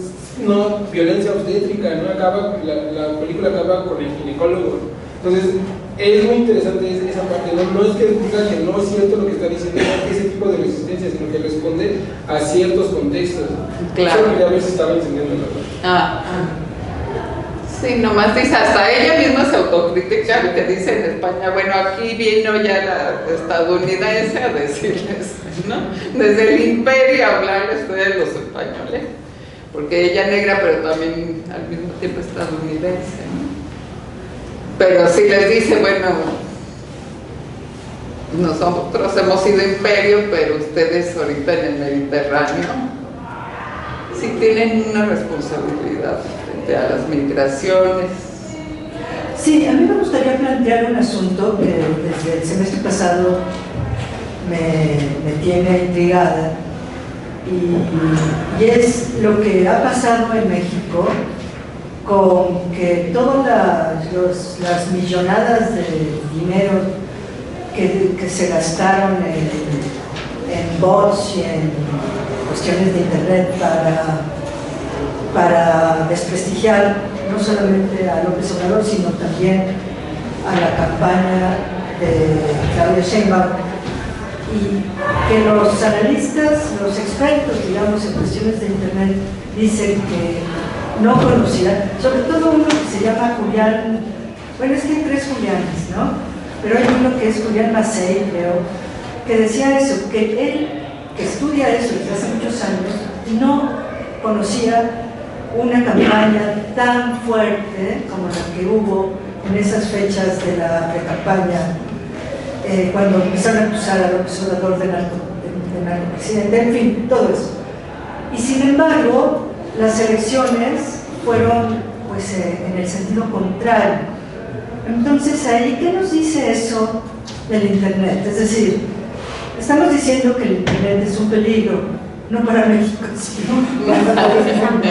no, violencia obstétrica, ¿no? La película acaba con el ginecólogo. Entonces, es muy interesante esa parte, no es que diga que no es cierto lo que está diciendo ese tipo de resistencia, sino que responde a ciertos contextos. Claro. Eso quería ver si estaba entendiendo la verdad. Sí, nomás dice, hasta ella misma se autocritica, que dice en España, bueno, aquí vino ya la estadounidense a decirles, ¿no? Desde el imperio a hablarles de los españoles, porque ella negra, pero también al mismo tiempo estadounidense, ¿no? Pero sí les dice, bueno, nosotros hemos sido imperio, pero ustedes ahorita en el Mediterráneo sí tienen una responsabilidad frente a las migraciones. Sí, a mí me gustaría plantear un asunto que desde el semestre pasado me tiene intrigada, y es lo que ha pasado en México con que todas las millonadas de dinero que se gastaron en bots y en cuestiones de internet para desprestigiar no solamente a López Obrador, sino también a la campaña de Claudia Sheinbaum, y que los analistas, los expertos, digamos, en cuestiones de internet, dicen que no conocían, sobre todo uno que se llama Julián, bueno, es que hay tres Julianes, ¿no? Pero hay uno que es Julián Macei, creo, que decía eso, que él, que estudia eso desde hace muchos años, no conocía una campaña tan fuerte como la que hubo en esas fechas de la pre-campaña, cuando empezaron a acusar a López Obrador de narcopresidente, en fin, todo eso. Y sin embargo, las elecciones fueron pues, en el sentido contrario. Entonces, ahí, ¿qué nos dice eso del Internet? Es decir, estamos diciendo que el Internet es un peligro, no para México, sino para todo el mundo.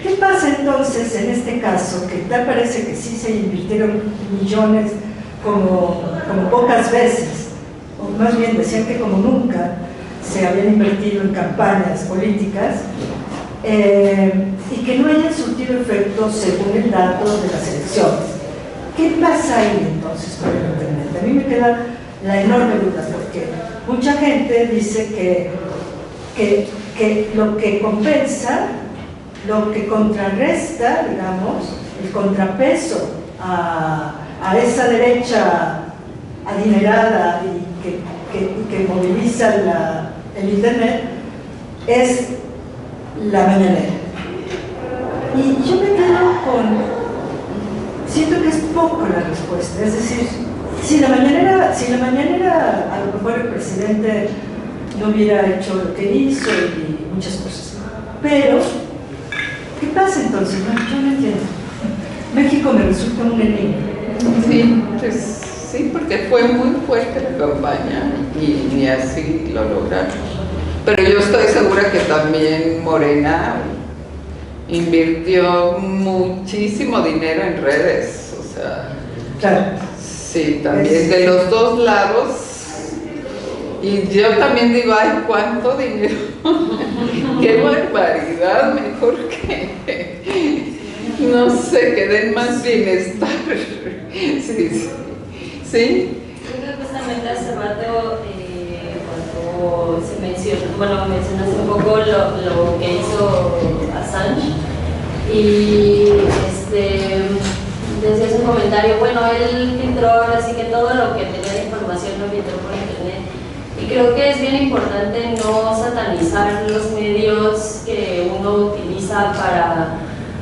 ¿Qué pasa entonces en este caso? Que tal parece que sí se invirtieron millones como pocas veces, o más bien decían que como nunca se habían invertido en campañas políticas, y que no hayan surtido efecto según el dato de las elecciones. ¿Qué pasa ahí entonces con el Internet? A mí me queda la enorme duda, porque mucha gente dice que lo que compensa, lo que contrarresta, digamos, el contrapeso a esa derecha adinerada y que moviliza el Internet es la mañanera. Y yo me quedo siento que es poco la respuesta, es decir, si la mañanera a lo mejor el presidente no hubiera hecho lo que hizo y muchas cosas, pero ¿qué pasa entonces? No, yo no entiendo. México me resulta un enemigo. Sí, pues, sí, porque fue muy fuerte la campaña y ni así lo lograron. Pero yo estoy segura que también Morena invirtió muchísimo dinero en redes, o sea, claro. Sí, también de los dos lados. Y yo también digo, ay, ¿cuánto dinero? ¡Qué barbaridad! Mejor que, no sé, que den más bienestar. Sí, sí. ¿Sí? Yo creo que justamente hace rato, cuando se mencionaste un poco lo que hizo Assange, y decías un comentario, bueno, él filtró ahora sí que todo lo que tenía de información lo filtró por internet. Y creo que es bien importante no satanizar los medios que uno utiliza para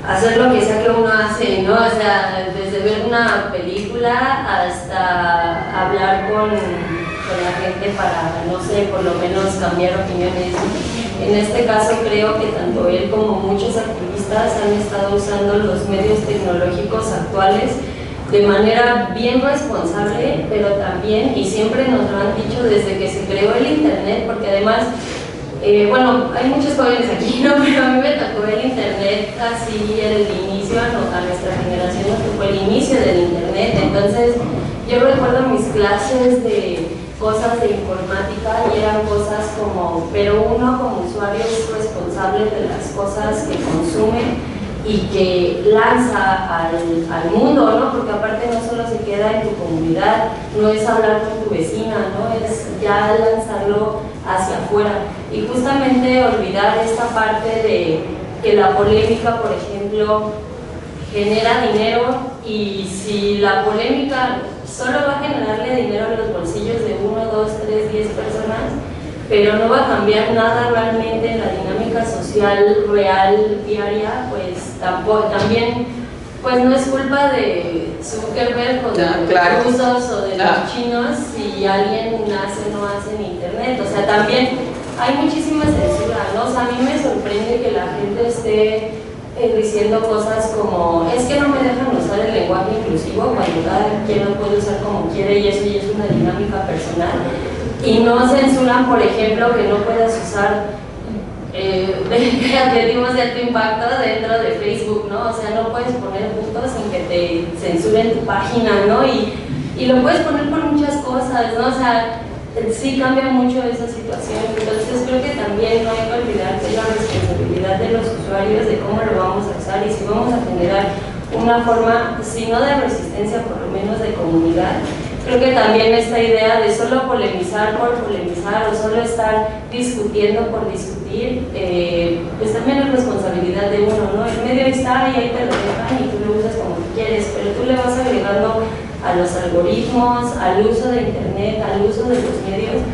hacer lo que sea que uno hace, ¿no? O sea, desde ver una película hasta hablar con la gente para, no sé, por lo menos cambiar opiniones. En este caso creo que tanto él como muchos activistas han estado usando los medios tecnológicos actuales de manera bien responsable, pero también, y siempre nos lo han dicho desde que se creó el Internet, porque además, bueno, hay muchos jóvenes aquí, ¿no? Pero a mí me tocó el Internet así, el inicio, a nuestra generación nos tocó el inicio del Internet. Entonces yo recuerdo mis clases de cosas de informática y eran cosas como, pero uno como usuario es responsable de las cosas que consume y que lanza al mundo, ¿no? Porque aparte no solo se queda en tu comunidad, no es hablar con tu vecina, ¿no? Es ya lanzarlo hacia afuera. Y justamente olvidar esta parte de que la polémica, por ejemplo, genera dinero, y si la polémica solo va a generarle dinero en los bolsillos de 1, 2, 3, 10 personas, pero no va a cambiar nada realmente en la dinámica social real, diaria, pues también pues no es culpa de Zuckerberg o de los rusos o de los chinos si alguien nace o no hace en internet. O sea, también hay muchísima censura, ¿no? O sea, a mí me sorprende que la gente esté diciendo cosas como, es que no me dejan usar el lenguaje inclusivo cuando cada quien lo puede usar como quiere, y eso ya es una dinámica personal. Y no censuran, por ejemplo, que no puedas usar adjetivos de alto impacto dentro de Facebook, ¿no? O sea, no puedes poner puntos sin que te censuren tu página, ¿no? Y lo puedes poner por muchas cosas, ¿no? O sea, sí cambia mucho esa situación. Entonces creo que también no hay que olvidar que es la responsabilidad de los usuarios de cómo lo vamos a usar, y si vamos a generar una forma, si no de resistencia, por lo menos de comunidad. Creo que también esta idea de solo polemizar por polemizar o solo estar discutiendo por discutir, pues también es responsabilidad de uno, ¿no? El medio está y ahí te lo dejan y tú lo usas como tú quieres, pero tú le vas agregando a los algoritmos, al uso de internet, al uso de los medios,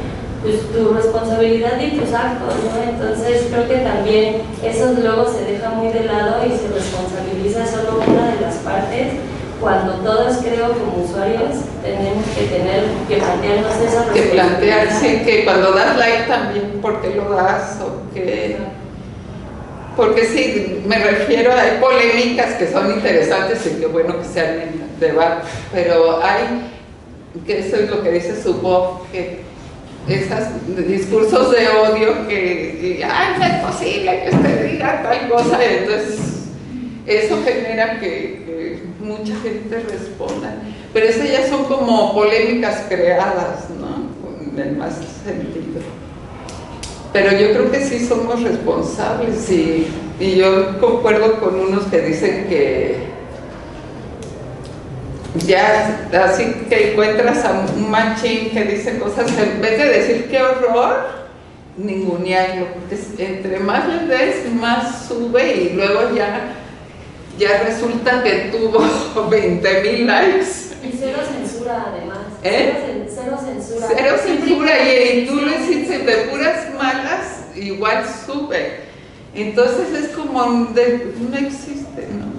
pues, tu responsabilidad y tus actos, ¿no? Entonces creo que también eso luego se deja muy de lado y se responsabiliza solo una de las partes, cuando todos, creo, como usuarios tenemos que plantearnos esa Que plantear, responsabilidad. sí, que cuando das like también, ¿por qué lo das? O que... Porque sí, me refiero, hay polémicas que son interesantes y que bueno que sean en debate, pero hay, que eso es lo que dice Zuboff, que esos discursos de odio que, ay, no es posible que usted diga tal cosa, entonces eso genera que mucha gente responda, pero esas ya son como polémicas creadas, ¿no? En el más sentido. Pero yo creo que sí somos responsables y yo concuerdo con unos que dicen que ya así que encuentras a un machín que dice cosas, en vez de decir qué horror, ningunearlo, porque entre más le des, más sube y luego ya resulta que tuvo 20,000 likes. Y cero censura, además. ¿Eh? Cero censura. Cero censura, y tú le dices de puras malas, igual sube. Entonces es como no existe, ¿no?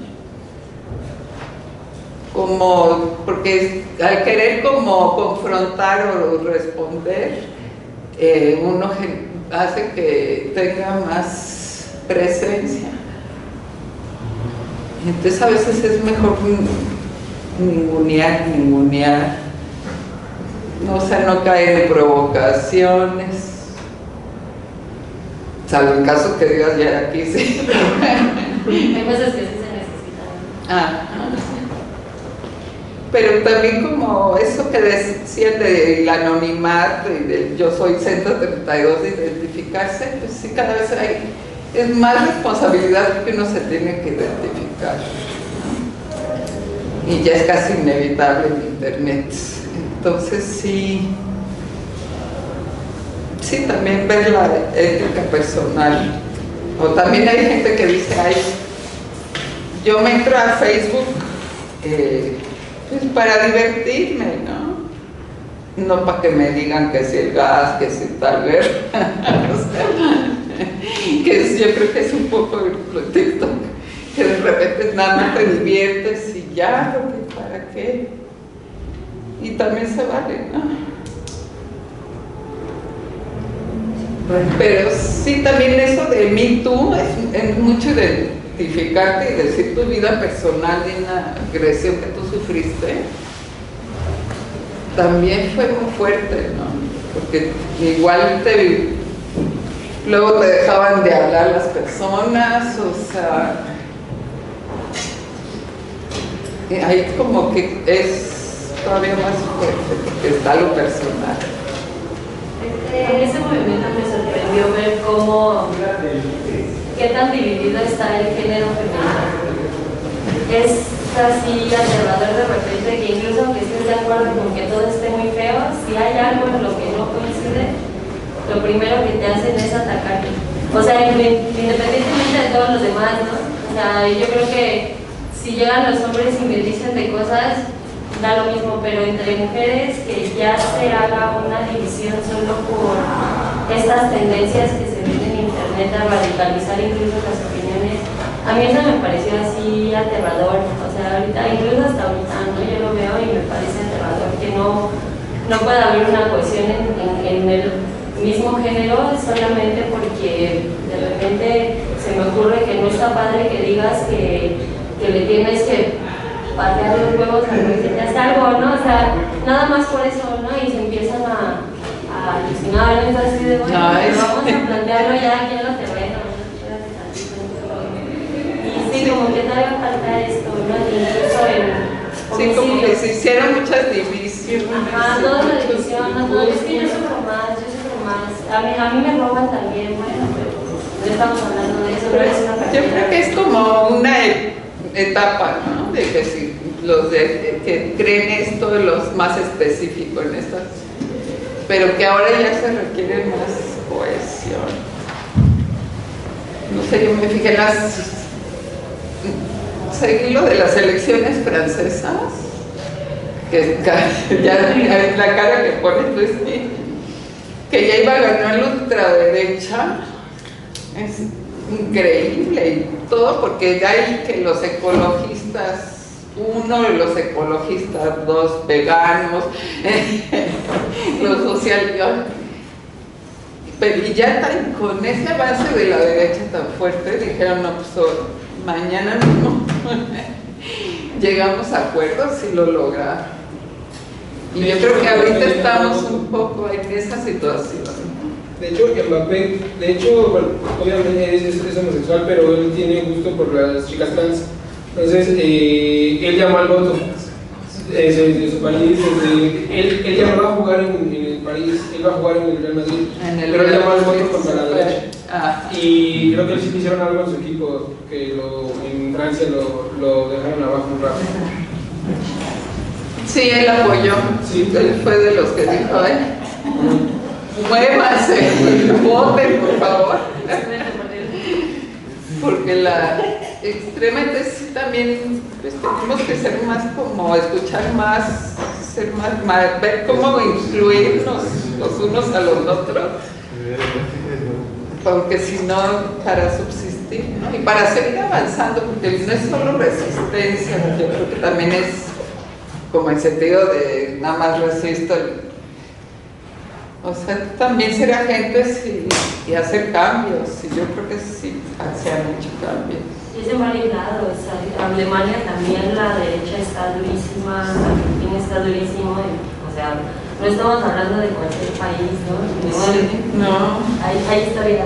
Como, porque al querer como confrontar o responder, uno hace que tenga más presencia. Entonces a veces es mejor ningunear, no, o sea, no caer en provocaciones, salvo el caso que digas ya aquí sí. Hay cosas que sí se necesitan. Pero también como eso que decían del anonimato y del yo soy 132 de identificarse, pues sí, cada vez es más responsabilidad que uno se tiene que identificar, ¿no? Y ya es casi inevitable en internet. Entonces sí, también ver la ética personal. O también hay gente que dice, ay, yo me entro a Facebook pues para divertirme, ¿no? No para que me digan que si el gas, que si tal vez. Yo creo que es un poco el TikTok, que de repente nada más te diviertes y ya, ¿para qué? Y también se vale, ¿no? Pero sí, también eso de Me Too es mucho identificarte y decir tu vida personal de una agresión que tú sufriste. También fue muy fuerte, ¿no? Porque igual luego te dejaban de hablar las personas, o sea, ahí como que es todavía más fuerte, porque está lo personal. En ese movimiento me sorprendió ver qué tan dividido está el género femenino. Es así aterrador de repente que incluso aunque estés de acuerdo con que todo esté muy feo, si hay algo en lo que no coincide, lo primero que te hacen es atacarte. O sea, independientemente de todos los demás, ¿no? O sea, yo creo que si llegan los hombres y me dicen de cosas, da lo mismo, pero entre mujeres que ya se haga una división solo por estas tendencias que se ven en internet a radicalizar incluso las opiniones, a mí eso me pareció así aterrador. O sea, ahorita, incluso hasta ahorita, ¿no? Yo lo veo y me parece aterrador que no pueda haber una cohesión en el mismo género solamente porque de repente se me ocurre que no está padre que digas que le tienes que patear los huevos a lo que te hace algo, ¿no? O sea, nada más por eso, ¿no? Y se empiezan a alucinar, ¿no? Así de, bueno, pero vamos a plantearlo ya aquí en los terrenos, ¿no? Y sí, como que todavía falta esto, ¿no? Incluso Sí, como que se hicieron muchas divisiones. Ajá, toda la división, no, es que yo sufro más. A mí me roban también, bueno, pero no estamos hablando de eso, pero es una Yo creo que es como una etapa, ¿no? De que si los que creen esto, los más específicos en estas, pero que ahora ya se requiere más cohesión. No sé, yo me fijé seguí lo de las elecciones francesas, que ya la cara que pone Luis, que ya iba a ganar la ultraderecha, es increíble y todo, porque ya hay que los ecologistas 1 y los ecologistas 2 veganos, los socialistas, pero y ya con ese avance de la derecha tan fuerte, dijeron, no, pues mañana no llegamos a acuerdos y lo lograron. Y yo creo que ahorita estamos un poco en esa situación. De hecho, Mbappé, bueno, obviamente es homosexual, pero él tiene gusto por las chicas trans. Entonces, él llama al voto de su país. Él ya no va a jugar en el París, él va a jugar en el Real Madrid. Pero él llama al voto contra la derecha. Y creo que sí hicieron algo en su equipo, que en Francia lo dejaron abajo un rato. Sí, él apoyó. Sí, él fue de los que dijo, muévanse, voten, por favor. Porque la extremamente sí también pues, tenemos que ser más como, escuchar más, ser más, ver cómo influirnos los unos a los otros. Porque si no, para subsistir, ¿no? Y para seguir avanzando, porque no es solo resistencia, yo creo que también es como el sentido de nada más resisto, o sea, también ser agentes y hacer cambios, y yo creo que sí se han hecho cambios. Y es de varios lados, Alemania también la derecha está durísima, Argentina está durísimo, o sea, no estamos hablando de cualquier país, ¿no? Sí, no. Ahí está bien.